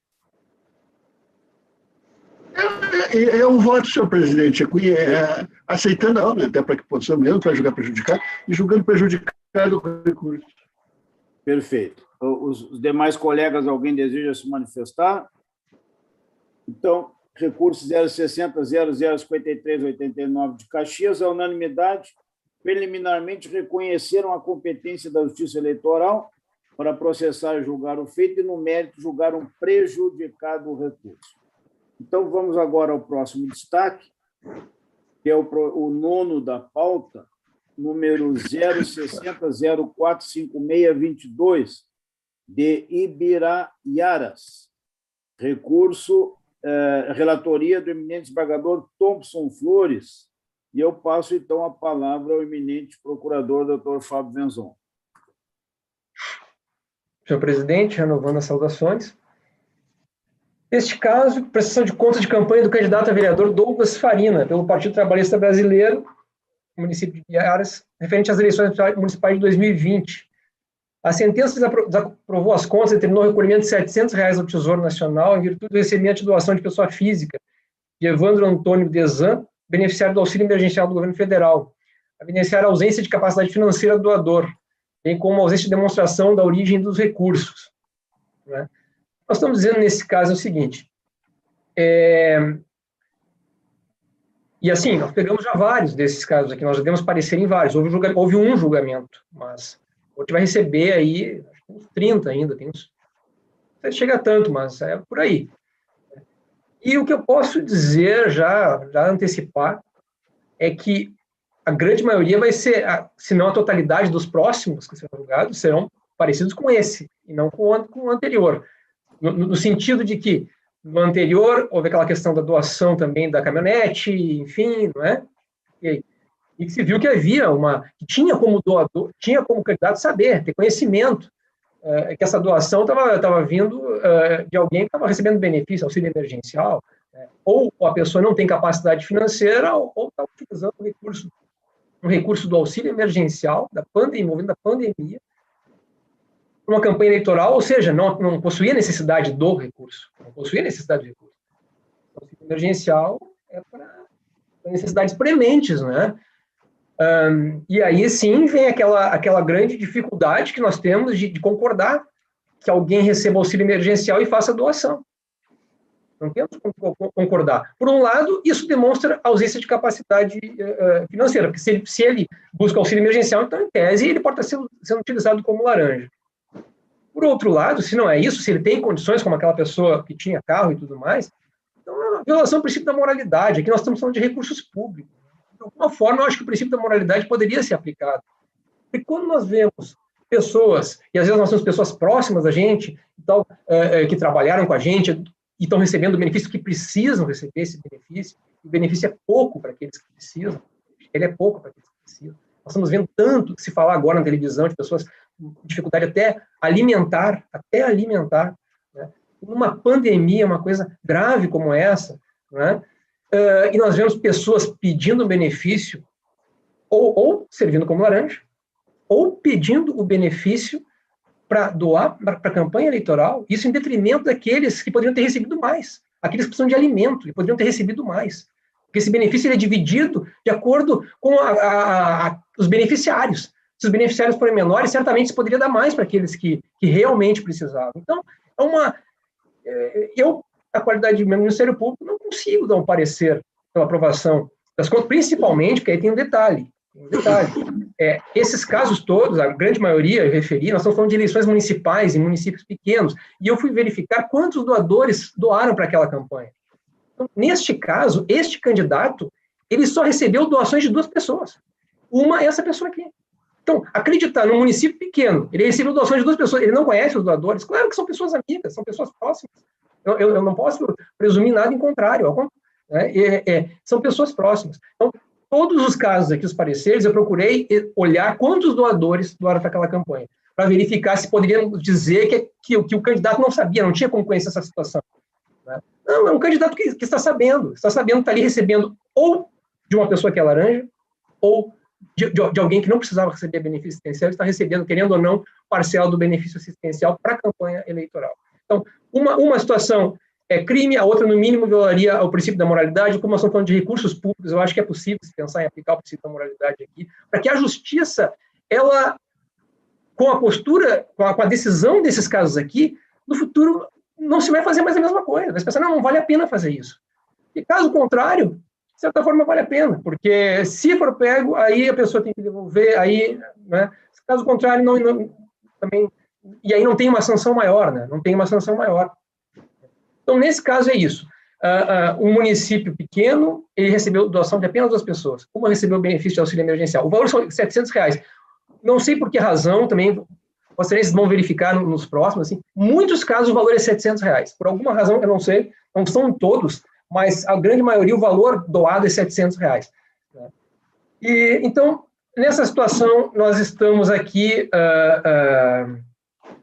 É um voto, senhor presidente, aceitando, não, né, até para que possamos mesmo, para julgar prejudicado, e julgando prejudicado o recurso. Perfeito. Os demais colegas, alguém deseja se manifestar? Então, recurso 060-0053-89 de Caxias, a unanimidade, preliminarmente reconheceram a competência da Justiça Eleitoral para processar e julgar o feito e, no mérito, julgaram prejudicado o recurso. Então, vamos agora ao próximo destaque, que é o nono da pauta, número 060-045622, de Ibiraiaras. Recurso, relatoria do eminente desembargador Thompson Flores. E eu passo, então, a palavra ao eminente procurador, doutor Fábio Venzon. Senhor presidente, renovando as saudações. Neste caso, prestação de contas de campanha do candidato a vereador Douglas Farina, pelo Partido Trabalhista Brasileiro, no município de Ibiaras, referente às eleições municipais de 2020. A sentença desaprovou as contas e determinou o recolhimento de R$ 700 ao Tesouro Nacional em virtude do recebimento de doação de pessoa física, de Evandro Antônio Desan, beneficiário do auxílio emergencial do governo federal, a evidenciar a ausência de capacidade financeira do doador, bem como a ausência de demonstração da origem dos recursos. Né? Nós estamos dizendo, nesse caso, o seguinte, e assim, nós pegamos já vários desses casos aqui, nós já demos parecer em vários, houve um julgamento, mas a gente vai receber aí uns 30 ainda, tem uns, não chega a tanto, mas é por aí. E o que eu posso dizer, já antecipar, é que a grande maioria vai ser, se não a totalidade dos próximos que serão julgados, serão parecidos com esse, e não com o anterior. No sentido de que, no anterior, houve aquela questão da doação também da caminhonete, enfim, não é? E que se viu que havia que tinha como doador, tinha como candidato saber, ter conhecimento, que essa doação estava vindo de alguém que estava recebendo benefício, auxílio emergencial, ou a pessoa não tem capacidade financeira, ou está utilizando um recurso do auxílio emergencial, envolvendo a pandemia, uma campanha eleitoral, ou seja, não possuía necessidade do recurso, não possuía necessidade do recurso. Auxílio emergencial é para necessidades prementes, né? E aí, sim, vem aquela grande dificuldade que nós temos de concordar que alguém receba auxílio emergencial e faça doação. Não temos como concordar. Por um lado, isso demonstra ausência de capacidade financeira, porque se ele busca auxílio emergencial, então, em tese, ele pode estar sendo utilizado como laranja. Por outro lado, se não é isso, se ele tem condições, como aquela pessoa que tinha carro e tudo mais, então é uma violação do princípio da moralidade. Aqui nós estamos falando de recursos públicos. De alguma forma, eu acho que o princípio da moralidade poderia ser aplicado. Porque quando nós vemos pessoas, e às vezes nós temos pessoas próximas da gente, então, que trabalharam com a gente e estão recebendo o benefício que precisam receber esse benefício, o benefício é pouco para aqueles que precisam, ele é pouco para aqueles que precisam. Nós estamos vendo tanto que se falar agora na televisão de pessoas com dificuldade até alimentar, né? Numa pandemia, uma coisa grave como essa, né? E nós vemos pessoas pedindo benefício, ou servindo como laranja, ou pedindo o benefício para doar para a campanha eleitoral, isso em detrimento daqueles que poderiam ter recebido mais, aqueles que precisam de alimento e poderiam ter recebido mais. Porque esse benefício ele é dividido de acordo com os beneficiários. Se os beneficiários forem menores, certamente se poderia dar mais para aqueles que realmente precisavam. Então, eu, na qualidade de Ministério Público, não consigo dar um parecer pela aprovação das contas, principalmente, porque aí tem um detalhe. Esses casos todos, a grande maioria, eu referi, nós estamos falando de eleições municipais em municípios pequenos, e eu fui verificar quantos doadores doaram para aquela campanha. Então, neste caso, este candidato, ele só recebeu doações de 2 pessoas. Uma é essa pessoa aqui. Então, acreditar num município pequeno, ele recebeu doações de 2 pessoas, ele não conhece os doadores, claro que são pessoas amigas, são pessoas próximas. Eu não posso presumir nada em contrário, são pessoas próximas. Então, todos os casos aqui, os pareceres, eu procurei olhar quantos doadores doaram para aquela campanha, para verificar se poderíamos dizer que o candidato não sabia, não tinha como conhecer essa situação. Né? Não, é um candidato que está sabendo que está ali recebendo ou de uma pessoa que é laranja, ou de alguém que não precisava receber benefício assistencial, está recebendo, querendo ou não, parcial do benefício assistencial para a campanha eleitoral. Então, uma situação é crime, a outra, no mínimo, violaria o princípio da moralidade. Como nós estamos falando de recursos públicos, eu acho que é possível se pensar em aplicar o princípio da moralidade aqui, para que a justiça, ela, com a postura, com a decisão desses casos aqui, no futuro não se vai fazer mais a mesma coisa. Vai se pensar, não vale a pena fazer isso. E caso contrário, de certa forma, vale a pena, porque se for pego, aí a pessoa tem que devolver, aí, né? Caso contrário, também, e aí não tem uma sanção maior, né? Não tem uma sanção maior. Então, nesse caso, é isso. Um município pequeno, ele recebeu doação de apenas 2 pessoas. Uma recebeu o benefício de auxílio emergencial. O valor são R$700. Não sei por que razão, também, vocês vão verificar nos próximos, assim, muitos casos o valor é R$700. Por alguma razão, eu não sei, não são todos, mas a grande maioria, o valor doado é R$700. E, então, nessa situação, nós estamos aqui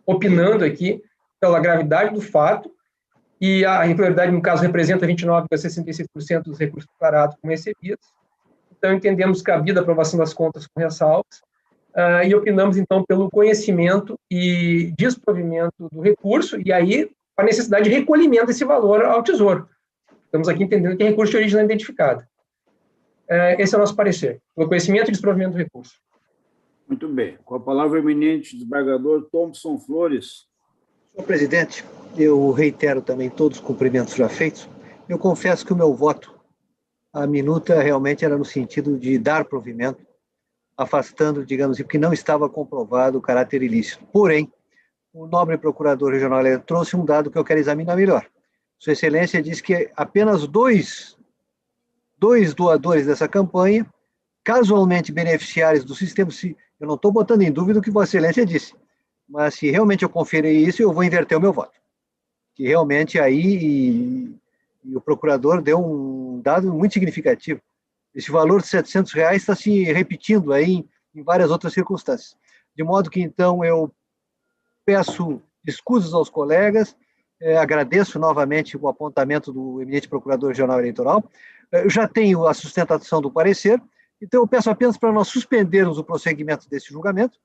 opinando aqui pela gravidade do fato, e a irregularidade, no caso, representa 29,66% dos recursos declarados como recebidos. Então, entendemos cabida a aprovação das contas com ressalvas, e opinamos, então, pelo conhecimento e desprovimento do recurso, e aí a necessidade de recolhimento desse valor ao Tesouro. Estamos aqui entendendo que é recurso de origem não identificada. Esse é o nosso parecer, pelo conhecimento e desprovimento do recurso. Muito bem. Com a palavra, o eminente desembargador Thompson Flores. Senhor presidente, eu reitero também todos os cumprimentos já feitos. Eu confesso que o meu voto, a minuta, realmente era no sentido de dar provimento, afastando, digamos assim, porque não estava comprovado o caráter ilícito. Porém, o nobre procurador regional trouxe um dado que eu quero examinar melhor. Sua Excelência diz que apenas dois doadores dessa campanha, casualmente beneficiários do sistema, eu não estou botando em dúvida o que Vossa Excelência disse, mas se realmente eu conferir isso, eu vou inverter o meu voto. Que realmente aí o procurador deu um dado muito significativo. Esse valor de R$700 está se repetindo aí em várias outras circunstâncias. De modo que, então, eu peço escusas aos colegas, agradeço novamente o apontamento do eminente Procurador Regional Eleitoral, eu já tenho a sustentação do parecer, então eu peço apenas para nós suspendermos o prosseguimento desse julgamento,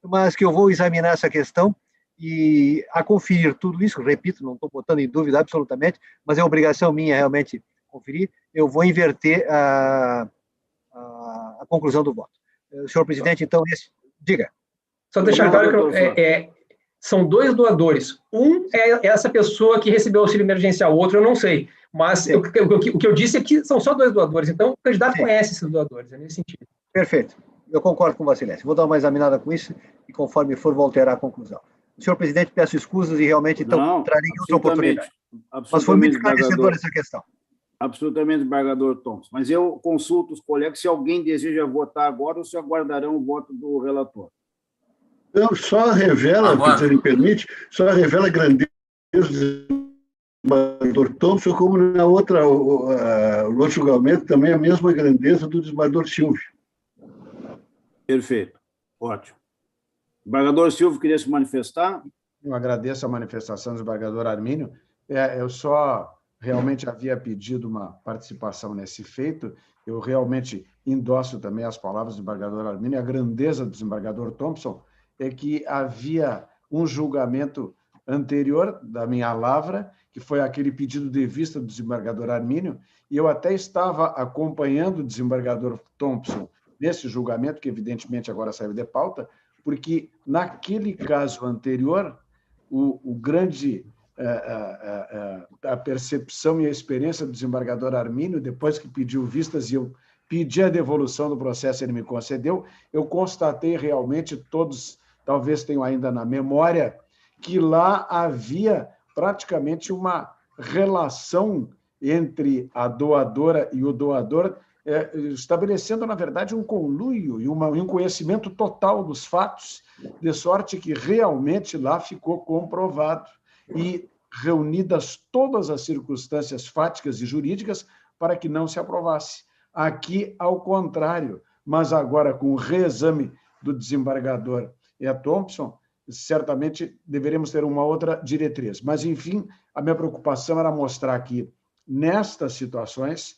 mas que eu vou examinar essa questão e a conferir tudo isso, repito, não estou botando em dúvida absolutamente, mas é obrigação minha realmente conferir, eu vou inverter a conclusão do voto. Senhor presidente, então, diga. Só deixar claro que são dois doadores. Um é essa pessoa que recebeu auxílio emergencial, o outro eu não sei. Mas o que eu disse é que são só dois doadores. Então, o candidato conhece esses doadores, é nesse sentido. Perfeito. Eu concordo com o Vassilessi. Vou dar uma examinada com isso e, conforme for, vou alterar a conclusão. Senhor presidente, peço escusas e realmente, então, trarei outra oportunidade. Mas foi muito esclarecedora essa questão. Absolutamente, desembargador Thompson. Mas eu consulto os colegas se alguém deseja votar agora ou se aguardarão o voto do relator. Não, só revela, se você me permite, só revela a grandeza do desembargador Thompson, como no outro julgamento também a mesma grandeza do desembargador Silvio. Perfeito. Ótimo. O desembargador Silvio queria se manifestar? Eu agradeço a manifestação do desembargador Armínio. Eu só realmente havia pedido uma participação nesse feito. Eu realmente endosso também as palavras do desembargador Armínio. A grandeza do desembargador Thompson é que havia um julgamento anterior da minha lavra, que foi aquele pedido de vista do desembargador Armínio, e eu até estava acompanhando o desembargador Thompson nesse julgamento, que evidentemente agora saiu de pauta, porque naquele caso anterior, a percepção e a experiência do desembargador Armínio, depois que pediu vistas e eu pedi a devolução do processo, ele me concedeu, eu constatei realmente, todos talvez tenham ainda na memória, que lá havia praticamente uma relação entre a doadora e o doador, estabelecendo, na verdade, um conluio e um conhecimento total dos fatos, de sorte que realmente lá ficou comprovado e reunidas todas as circunstâncias fáticas e jurídicas para que não se aprovasse. Aqui, ao contrário, mas agora com o reexame do desembargador Thompson, certamente deveremos ter uma outra diretriz. Mas, enfim, a minha preocupação era mostrar que, nestas situações,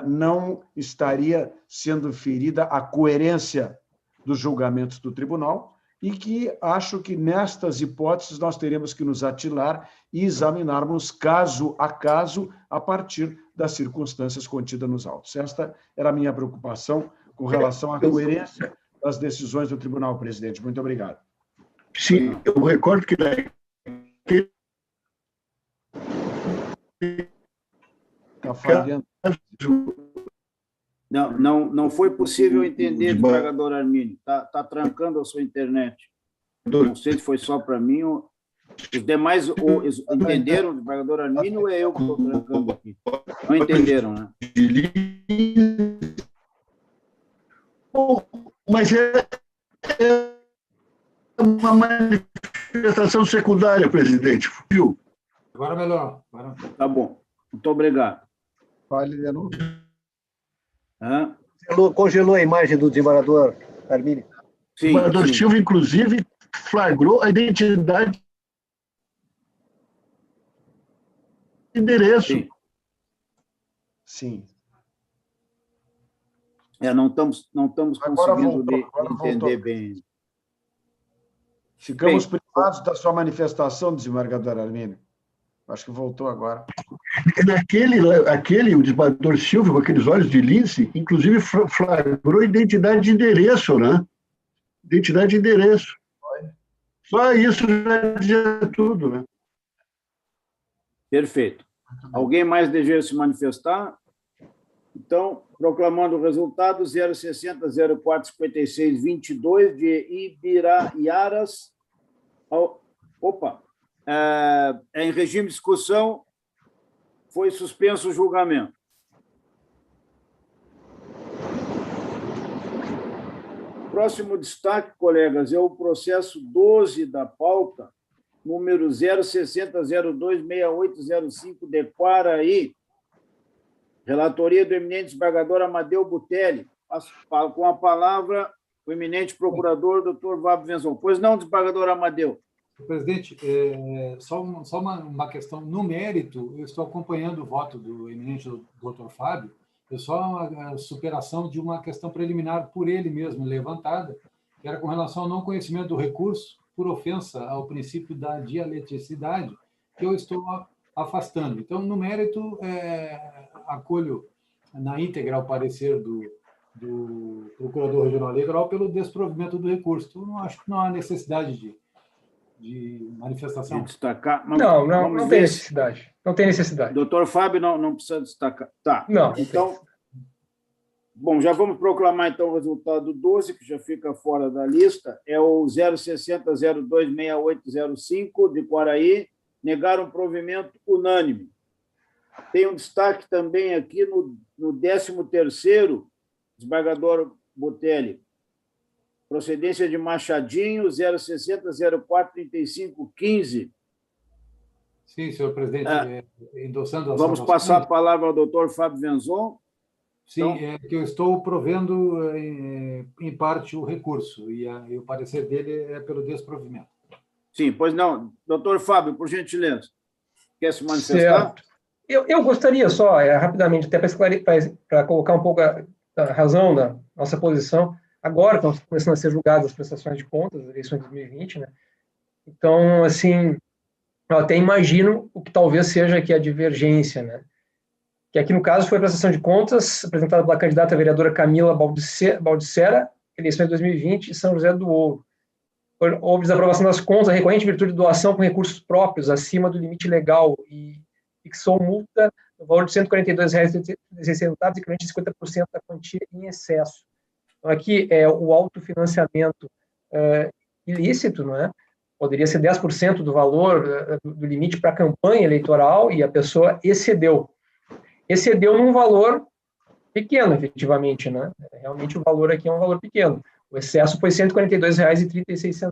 não estaria sendo ferida a coerência dos julgamentos do tribunal e que acho que, nestas hipóteses, nós teremos que nos atilar e examinarmos caso a caso a partir das circunstâncias contidas nos autos. Esta era a minha preocupação com relação à coerência das decisões do tribunal, presidente. Muito obrigado. Sim, eu recordo que está falhando. Não foi possível entender, desembargador Armínio. Está trancando a sua internet. Não sei se foi só para mim ou... Os demais entenderam, desembargador Armínio, ou é eu que estou trancando aqui? Não entenderam, né? Mas é uma manifestação secundária, presidente. Viu? Agora melhor. Tá bom. Muito obrigado. Fale de novo. Congelou a imagem do desembargador Armínio? Sim, o desembargador Silva, inclusive, flagrou a identidade e endereço. Sim. Não estamos conseguindo entender bem. Ficamos privados da sua manifestação, desembargador Armínio. Acho que voltou agora. O desembargador Silva, com aqueles olhos de lince, inclusive flagrou identidade de endereço, né? Identidade de endereço. Só isso já dizia tudo, né? Perfeito. Alguém mais deseja se manifestar? Então, proclamando o resultado, 060-04-56-22 de Ibiraiaras. Em regime de discussão, foi suspenso o julgamento. Próximo destaque, colegas, é o processo 12 da pauta, número 060-02-6805, de Quaraí, relatoria do eminente desembargador Amadeu Butelli. Com a palavra, o eminente procurador, doutor Vabo Venzon. Pois não, desembargador Amadeu. Presidente, só uma questão no mérito, eu estou acompanhando o voto do eminente doutor Fábio, é só a superação de uma questão preliminar por ele mesmo levantada, que era com relação ao não conhecimento do recurso por ofensa ao princípio da dialeticidade, que eu estou afastando. Então, no mérito, acolho na íntegra o parecer do Procurador Regional Eleitoral pelo desprovimento do recurso. Eu não acho que não há necessidade de manifestação. De destacar. Não tem necessidade. Não tem necessidade. Doutor Fábio não precisa destacar. Tá. Não. Então, bom, já vamos proclamar então o resultado 12, que já fica fora da lista. É o 060026805 de Quaraí. Negaram provimento unânime. Tem um destaque também aqui no 13º, desembargador Botelli. Procedência de Machadinho, 060043515. Sim, senhor presidente, endossando a Vamos saudação. passar a palavra ao doutor Fábio Venzon. Sim, Então, que eu estou provendo, em parte, o recurso, e o parecer dele é pelo desprovimento. Sim, pois não. Doutor Fábio, por gentileza, quer se manifestar? Certo. Eu gostaria só, rapidamente, até para colocar um pouco a razão da nossa posição, agora que estão começando a ser julgadas as prestações de contas das eleições de 2020, né? Então, assim, eu até imagino o que talvez seja aqui a divergência, né? Que aqui, no caso, foi a prestação de contas apresentada pela candidata vereadora Camila Baldissera, eleições de 2020, em São José do Ouro. Houve desaprovação das contas recorrente em virtude de doação com recursos próprios acima do limite legal e fixou multa no valor de R$ 142,16 e equivalente a 50% da quantia em excesso. Então, aqui é o autofinanciamento ilícito, não é? Poderia ser 10% do valor do limite para a campanha eleitoral e a pessoa excedeu num valor pequeno, efetivamente, né? Realmente o valor aqui é um valor pequeno. O excesso foi R$ 142,36.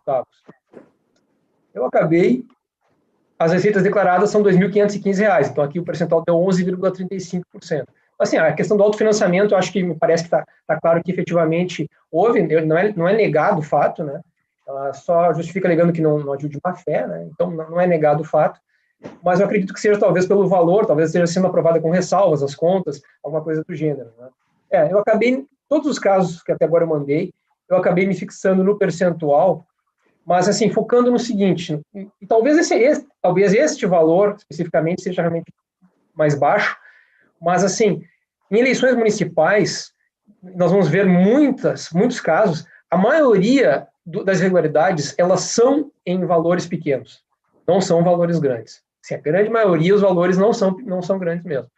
As receitas declaradas são R$ 2.515, então aqui o percentual deu 11,35%. Assim, a questão do autofinanciamento, eu acho que me parece que está claro que efetivamente houve, não é negado o fato, né? Ela só justifica alegando que não agiu de má fé, né? Então não é negado o fato, mas eu acredito que seja talvez pelo valor, talvez esteja sendo aprovada com ressalvas as contas, alguma coisa do gênero, né? Eu acabei, todos os casos que até agora eu mandei, eu acabei me fixando no percentual, mas assim, focando no seguinte, e talvez este valor especificamente seja realmente mais baixo, mas assim, em eleições municipais, nós vamos ver muitos casos, a maioria das irregularidades, elas são em valores pequenos, não são valores grandes. Assim, a grande maioria, os valores não são grandes mesmo.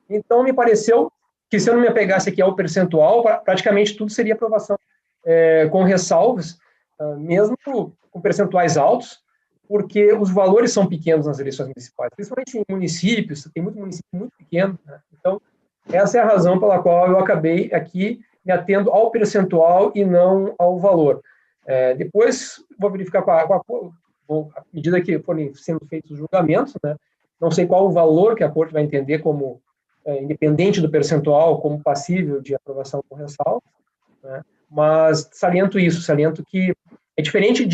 Então, me pareceu que se eu não me apegasse aqui ao percentual, praticamente tudo seria aprovação com ressalvas, mesmo com percentuais altos, porque os valores são pequenos nas eleições municipais, principalmente em municípios, tem muito município muito pequeno, né? Então, essa é a razão pela qual eu acabei aqui me atendo ao percentual e não ao valor. Depois, vou verificar à medida que forem sendo feitos os julgamentos, né? Não sei qual o valor que a Corte vai entender como, independente do percentual, como passível de aprovação com ressalva, né? Mas saliento que é diferente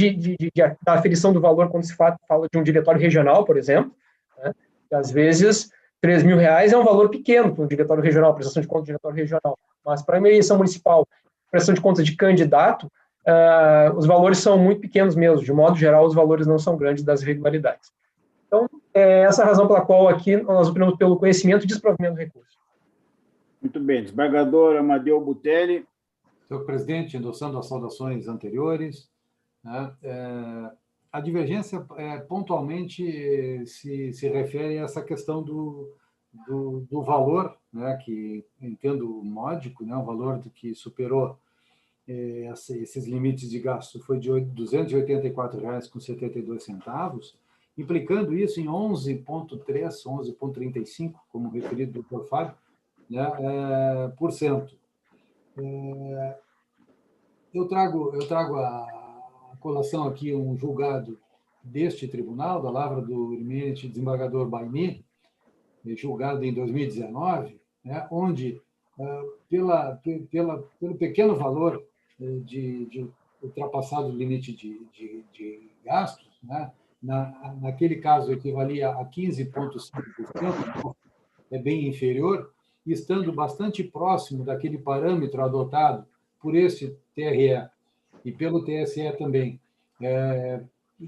da aferição do valor quando se fala de um diretório regional, por exemplo, né? Que às vezes R$ 3.000 é um valor pequeno para um diretório regional, prestação de contas do diretório regional, mas para uma eleição municipal, prestação de contas de candidato, os valores são muito pequenos mesmo, de modo geral, os valores não são grandes das irregularidades. Então, essa é a razão pela qual aqui nós opinamos pelo conhecimento e desprovimento do recurso. Muito bem. Desembargador Amadeu Botelli. Senhor presidente, endossando as saudações anteriores, né, a divergência pontualmente se refere a essa questão do valor, né, que entendo módico, né, o valor que superou esses limites de gasto foi de R$ 284,72, implicando isso em 11,3, 11,35, como referido do Dr. Fábio, né, por cento. Eu trago a colação aqui um julgado deste tribunal, da lavra do eminente desembargador Baini, julgado em 2019, né, onde, pelo pequeno valor de ultrapassado o limite de gastos, né, naquele caso equivalia a 15,5%, é bem inferior, e estando bastante próximo daquele parâmetro adotado por esse TRE e pelo TSE também,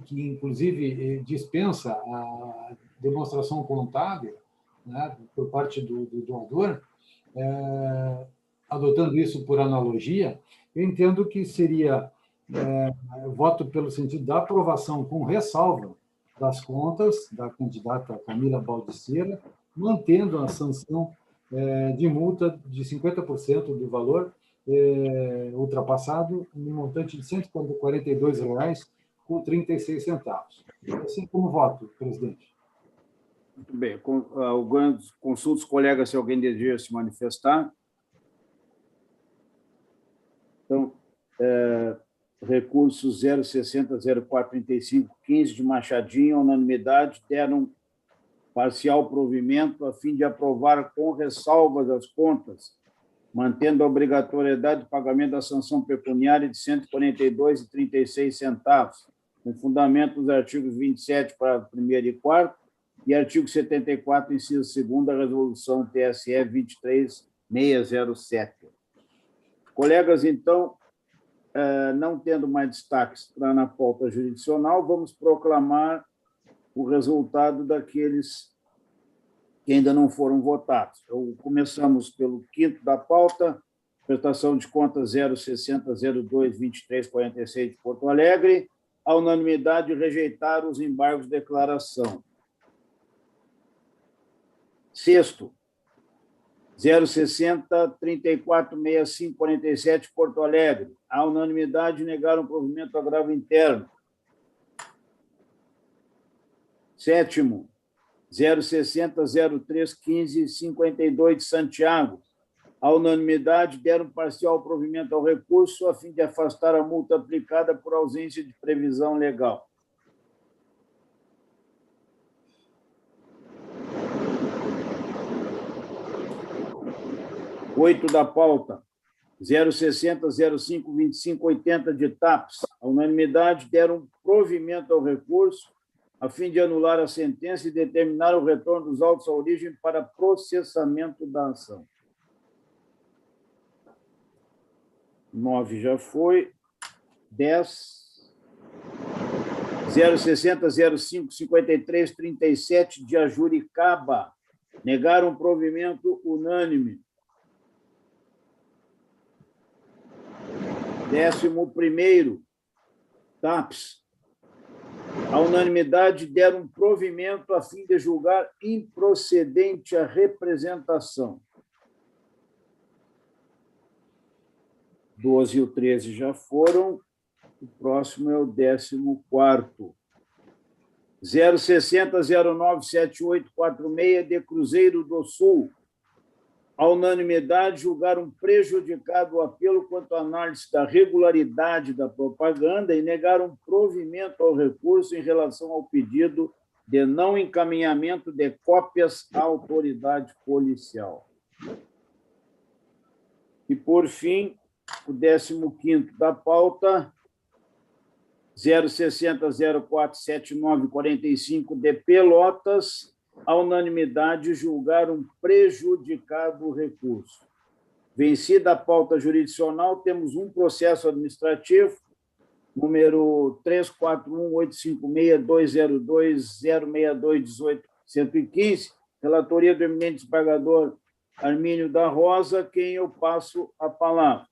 que inclusive dispensa a demonstração contábil, né, por parte do doador, adotando isso por analogia, eu entendo que seria voto pelo sentido da aprovação com ressalva das contas da candidata Camila Baldiceira, mantendo a sanção de multa de 50% do valor ultrapassado, no montante de R$ 142,36. Assim como voto, presidente. Muito bem. Consulto os colegas se alguém deseja se manifestar. Então, recursos 060, 0435, 15 de Machadinho, unanimidade, deram parcial provimento a fim de aprovar com ressalvas as contas, mantendo a obrigatoriedade de pagamento da sanção pecuniária de R$ 142,36, com fundamento dos artigos 27, parágrafo 1º e 4º, e artigo 74, inciso 2º, da resolução TSE 23607. Colegas, então, não tendo mais destaques na pauta jurisdicional, vamos proclamar o resultado daqueles que ainda não foram votados. Então, começamos pelo quinto da pauta, prestação de contas 060 02 23 46 de Porto Alegre, a unanimidade rejeitar os embargos de declaração. Sexto, 060 34 65 47 Porto Alegre, a unanimidade negar um provimento agravo interno. Sétimo, 060 03 15 52 de Santiago, a unanimidade deram parcial provimento ao recurso a fim de afastar a multa aplicada por ausência de previsão legal. Oito da pauta, 060 05 25 80 de TAPS, a unanimidade deram provimento ao recurso a fim de anular a sentença e determinar o retorno dos autos à origem para processamento da ação. 9 já foi. 10. 060 05 53 37 de Ajuricaba, negaram provimento unânime. 11º, TAPS. A unanimidade deram provimento a fim de julgar improcedente a representação. 12 e o 13 já foram. O próximo é o 14º. 060 09 78 46 de Cruzeiro do Sul. A unanimidade julgaram prejudicado o apelo quanto à análise da regularidade da propaganda e negaram provimento ao recurso em relação ao pedido de não encaminhamento de cópias à autoridade policial. E, por fim, o 15º da pauta, 060 04 79 45 de Pelotas, a unanimidade julgaram prejudicado o recurso. Vencida a pauta jurisdicional, temos um processo administrativo, número 3418562020621815, relatoria do eminente desembargador Armínio da Rosa, quem eu passo a palavra.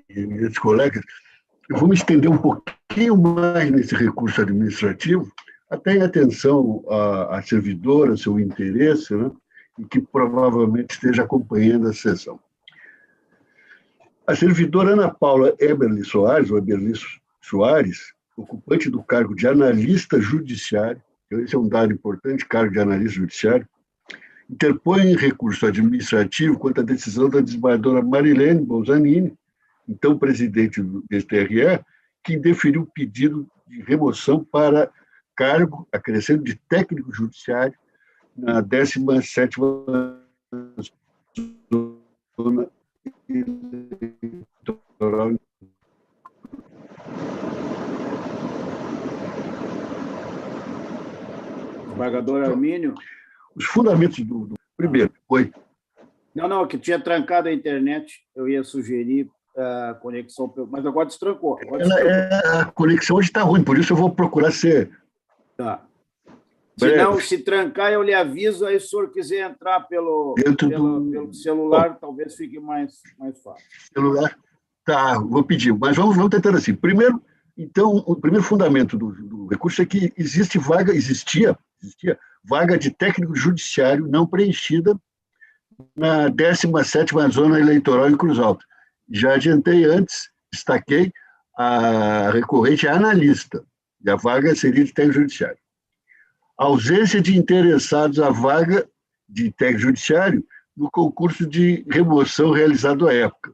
Meus colegas, eu vou me estender um pouquinho mais nesse recurso administrativo, até em atenção à servidora, seu interesse, né, e que provavelmente esteja acompanhando a sessão. A servidora Ana Paula Eberli Soares, ou Eberli Soares, ocupante do cargo de analista judiciário, esse é um dado importante, cargo de analista judiciário, interpõe recurso administrativo contra a decisão da desembargadora Marilene Bolzanini, então presidente do TRE, que deferiu o pedido de remoção para cargo acrescento de técnico judiciário na 17ª zona eleitoral. Desembargador Armínio. Os fundamentos do primeiro, foi. Não, que tinha trancado a internet, eu ia sugerir a conexão, mas agora destrancou. A conexão hoje está ruim, por isso eu vou procurar ser... Tá. Se não, se trancar, eu lhe aviso, aí se o senhor quiser entrar pelo celular, talvez fique mais fácil. Celular? Tá, vou pedir, mas vamos tentando assim. Primeiro, então, o primeiro fundamento do recurso é que existia vaga de técnico judiciário não preenchida na 17ª Zona Eleitoral em Cruz Alta. Já adiantei antes, destaquei, a recorrente é analista, e a vaga seria de técnico judiciário. A ausência de interessados à vaga de técnico judiciário no concurso de remoção realizado à época.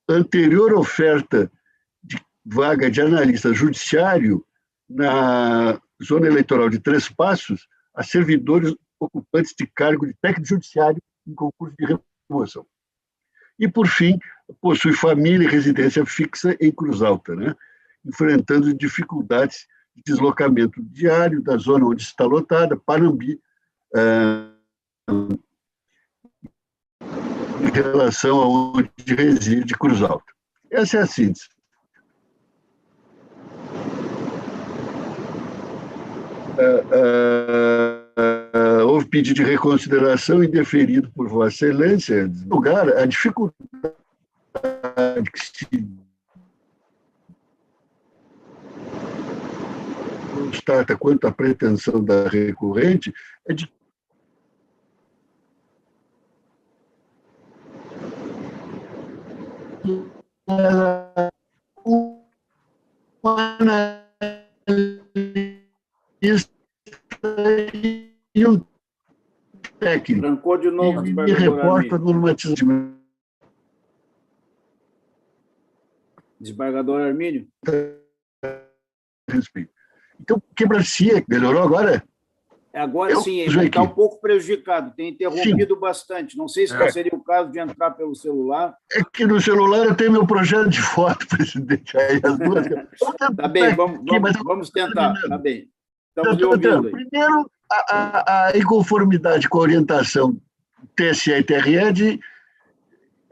Anterior oferta de vaga de analista judiciário na zona eleitoral de Três Passos a servidores ocupantes de cargo de técnico judiciário em concurso de remoção. E, por fim, possui família e residência fixa em Cruz Alta, né? Enfrentando dificuldades de deslocamento diário da zona onde está lotada, Panambi, em relação a onde reside Cruz Alta. Essa é a síntese. Houve pedido de reconsideração indeferido por Vossa Excelência. Lugar, a dificuldade que se constata quanto à pretensão da recorrente é de e um técnico. Trancou de novo, e reporta a normatização. Desembargador Armínio. Então, quebra-se, melhorou agora? Agora sim, ele está um pouco prejudicado, tem interrompido bastante. Não sei se seria o caso de entrar pelo celular. É que no celular eu tenho meu projeto de foto, presidente. Aí as duas... Tá bem, vamos tentar. Tá bem. Estamos lhe ouvindo aí. Primeiro, a inconformidade com a orientação TSE e TRE de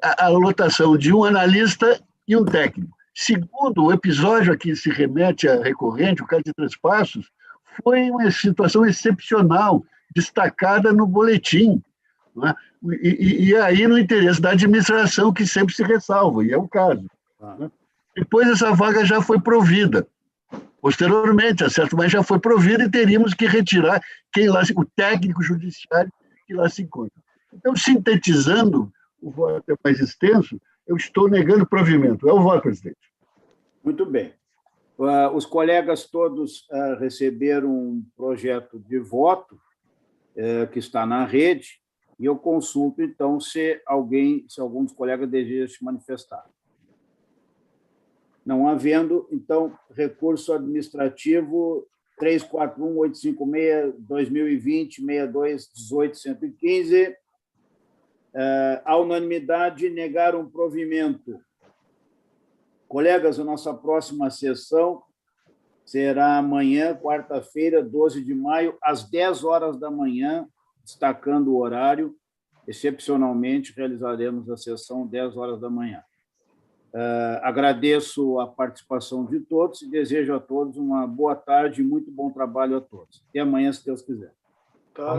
a lotação de um analista e um técnico. Segundo, o episódio a que se remete a recorrente, o caso de Três Passos, foi uma situação excepcional, destacada no boletim, né? E aí no interesse da administração, que sempre se ressalva, e é o caso. Né? Depois essa vaga já foi provida. Posteriormente, mas já foi provida e teríamos que retirar o técnico judiciário que lá se encontra. Então, sintetizando, o voto é mais extenso, eu estou negando provimento. É o voto, presidente. Muito bem. Os colegas todos receberam um projeto de voto que está na rede e eu consulto, então, se algum dos colegas deseja se manifestar. Não havendo, então, recurso administrativo 341-856-2020-62-18-115, à unanimidade, negar um provimento. Colegas, a nossa próxima sessão será amanhã, quarta-feira, 12 de maio, às 10 horas da manhã, destacando o horário. Excepcionalmente, realizaremos a sessão 10 horas da manhã. Agradeço a participação de todos e desejo a todos uma boa tarde e muito bom trabalho a todos. Até amanhã, se Deus quiser. Tá,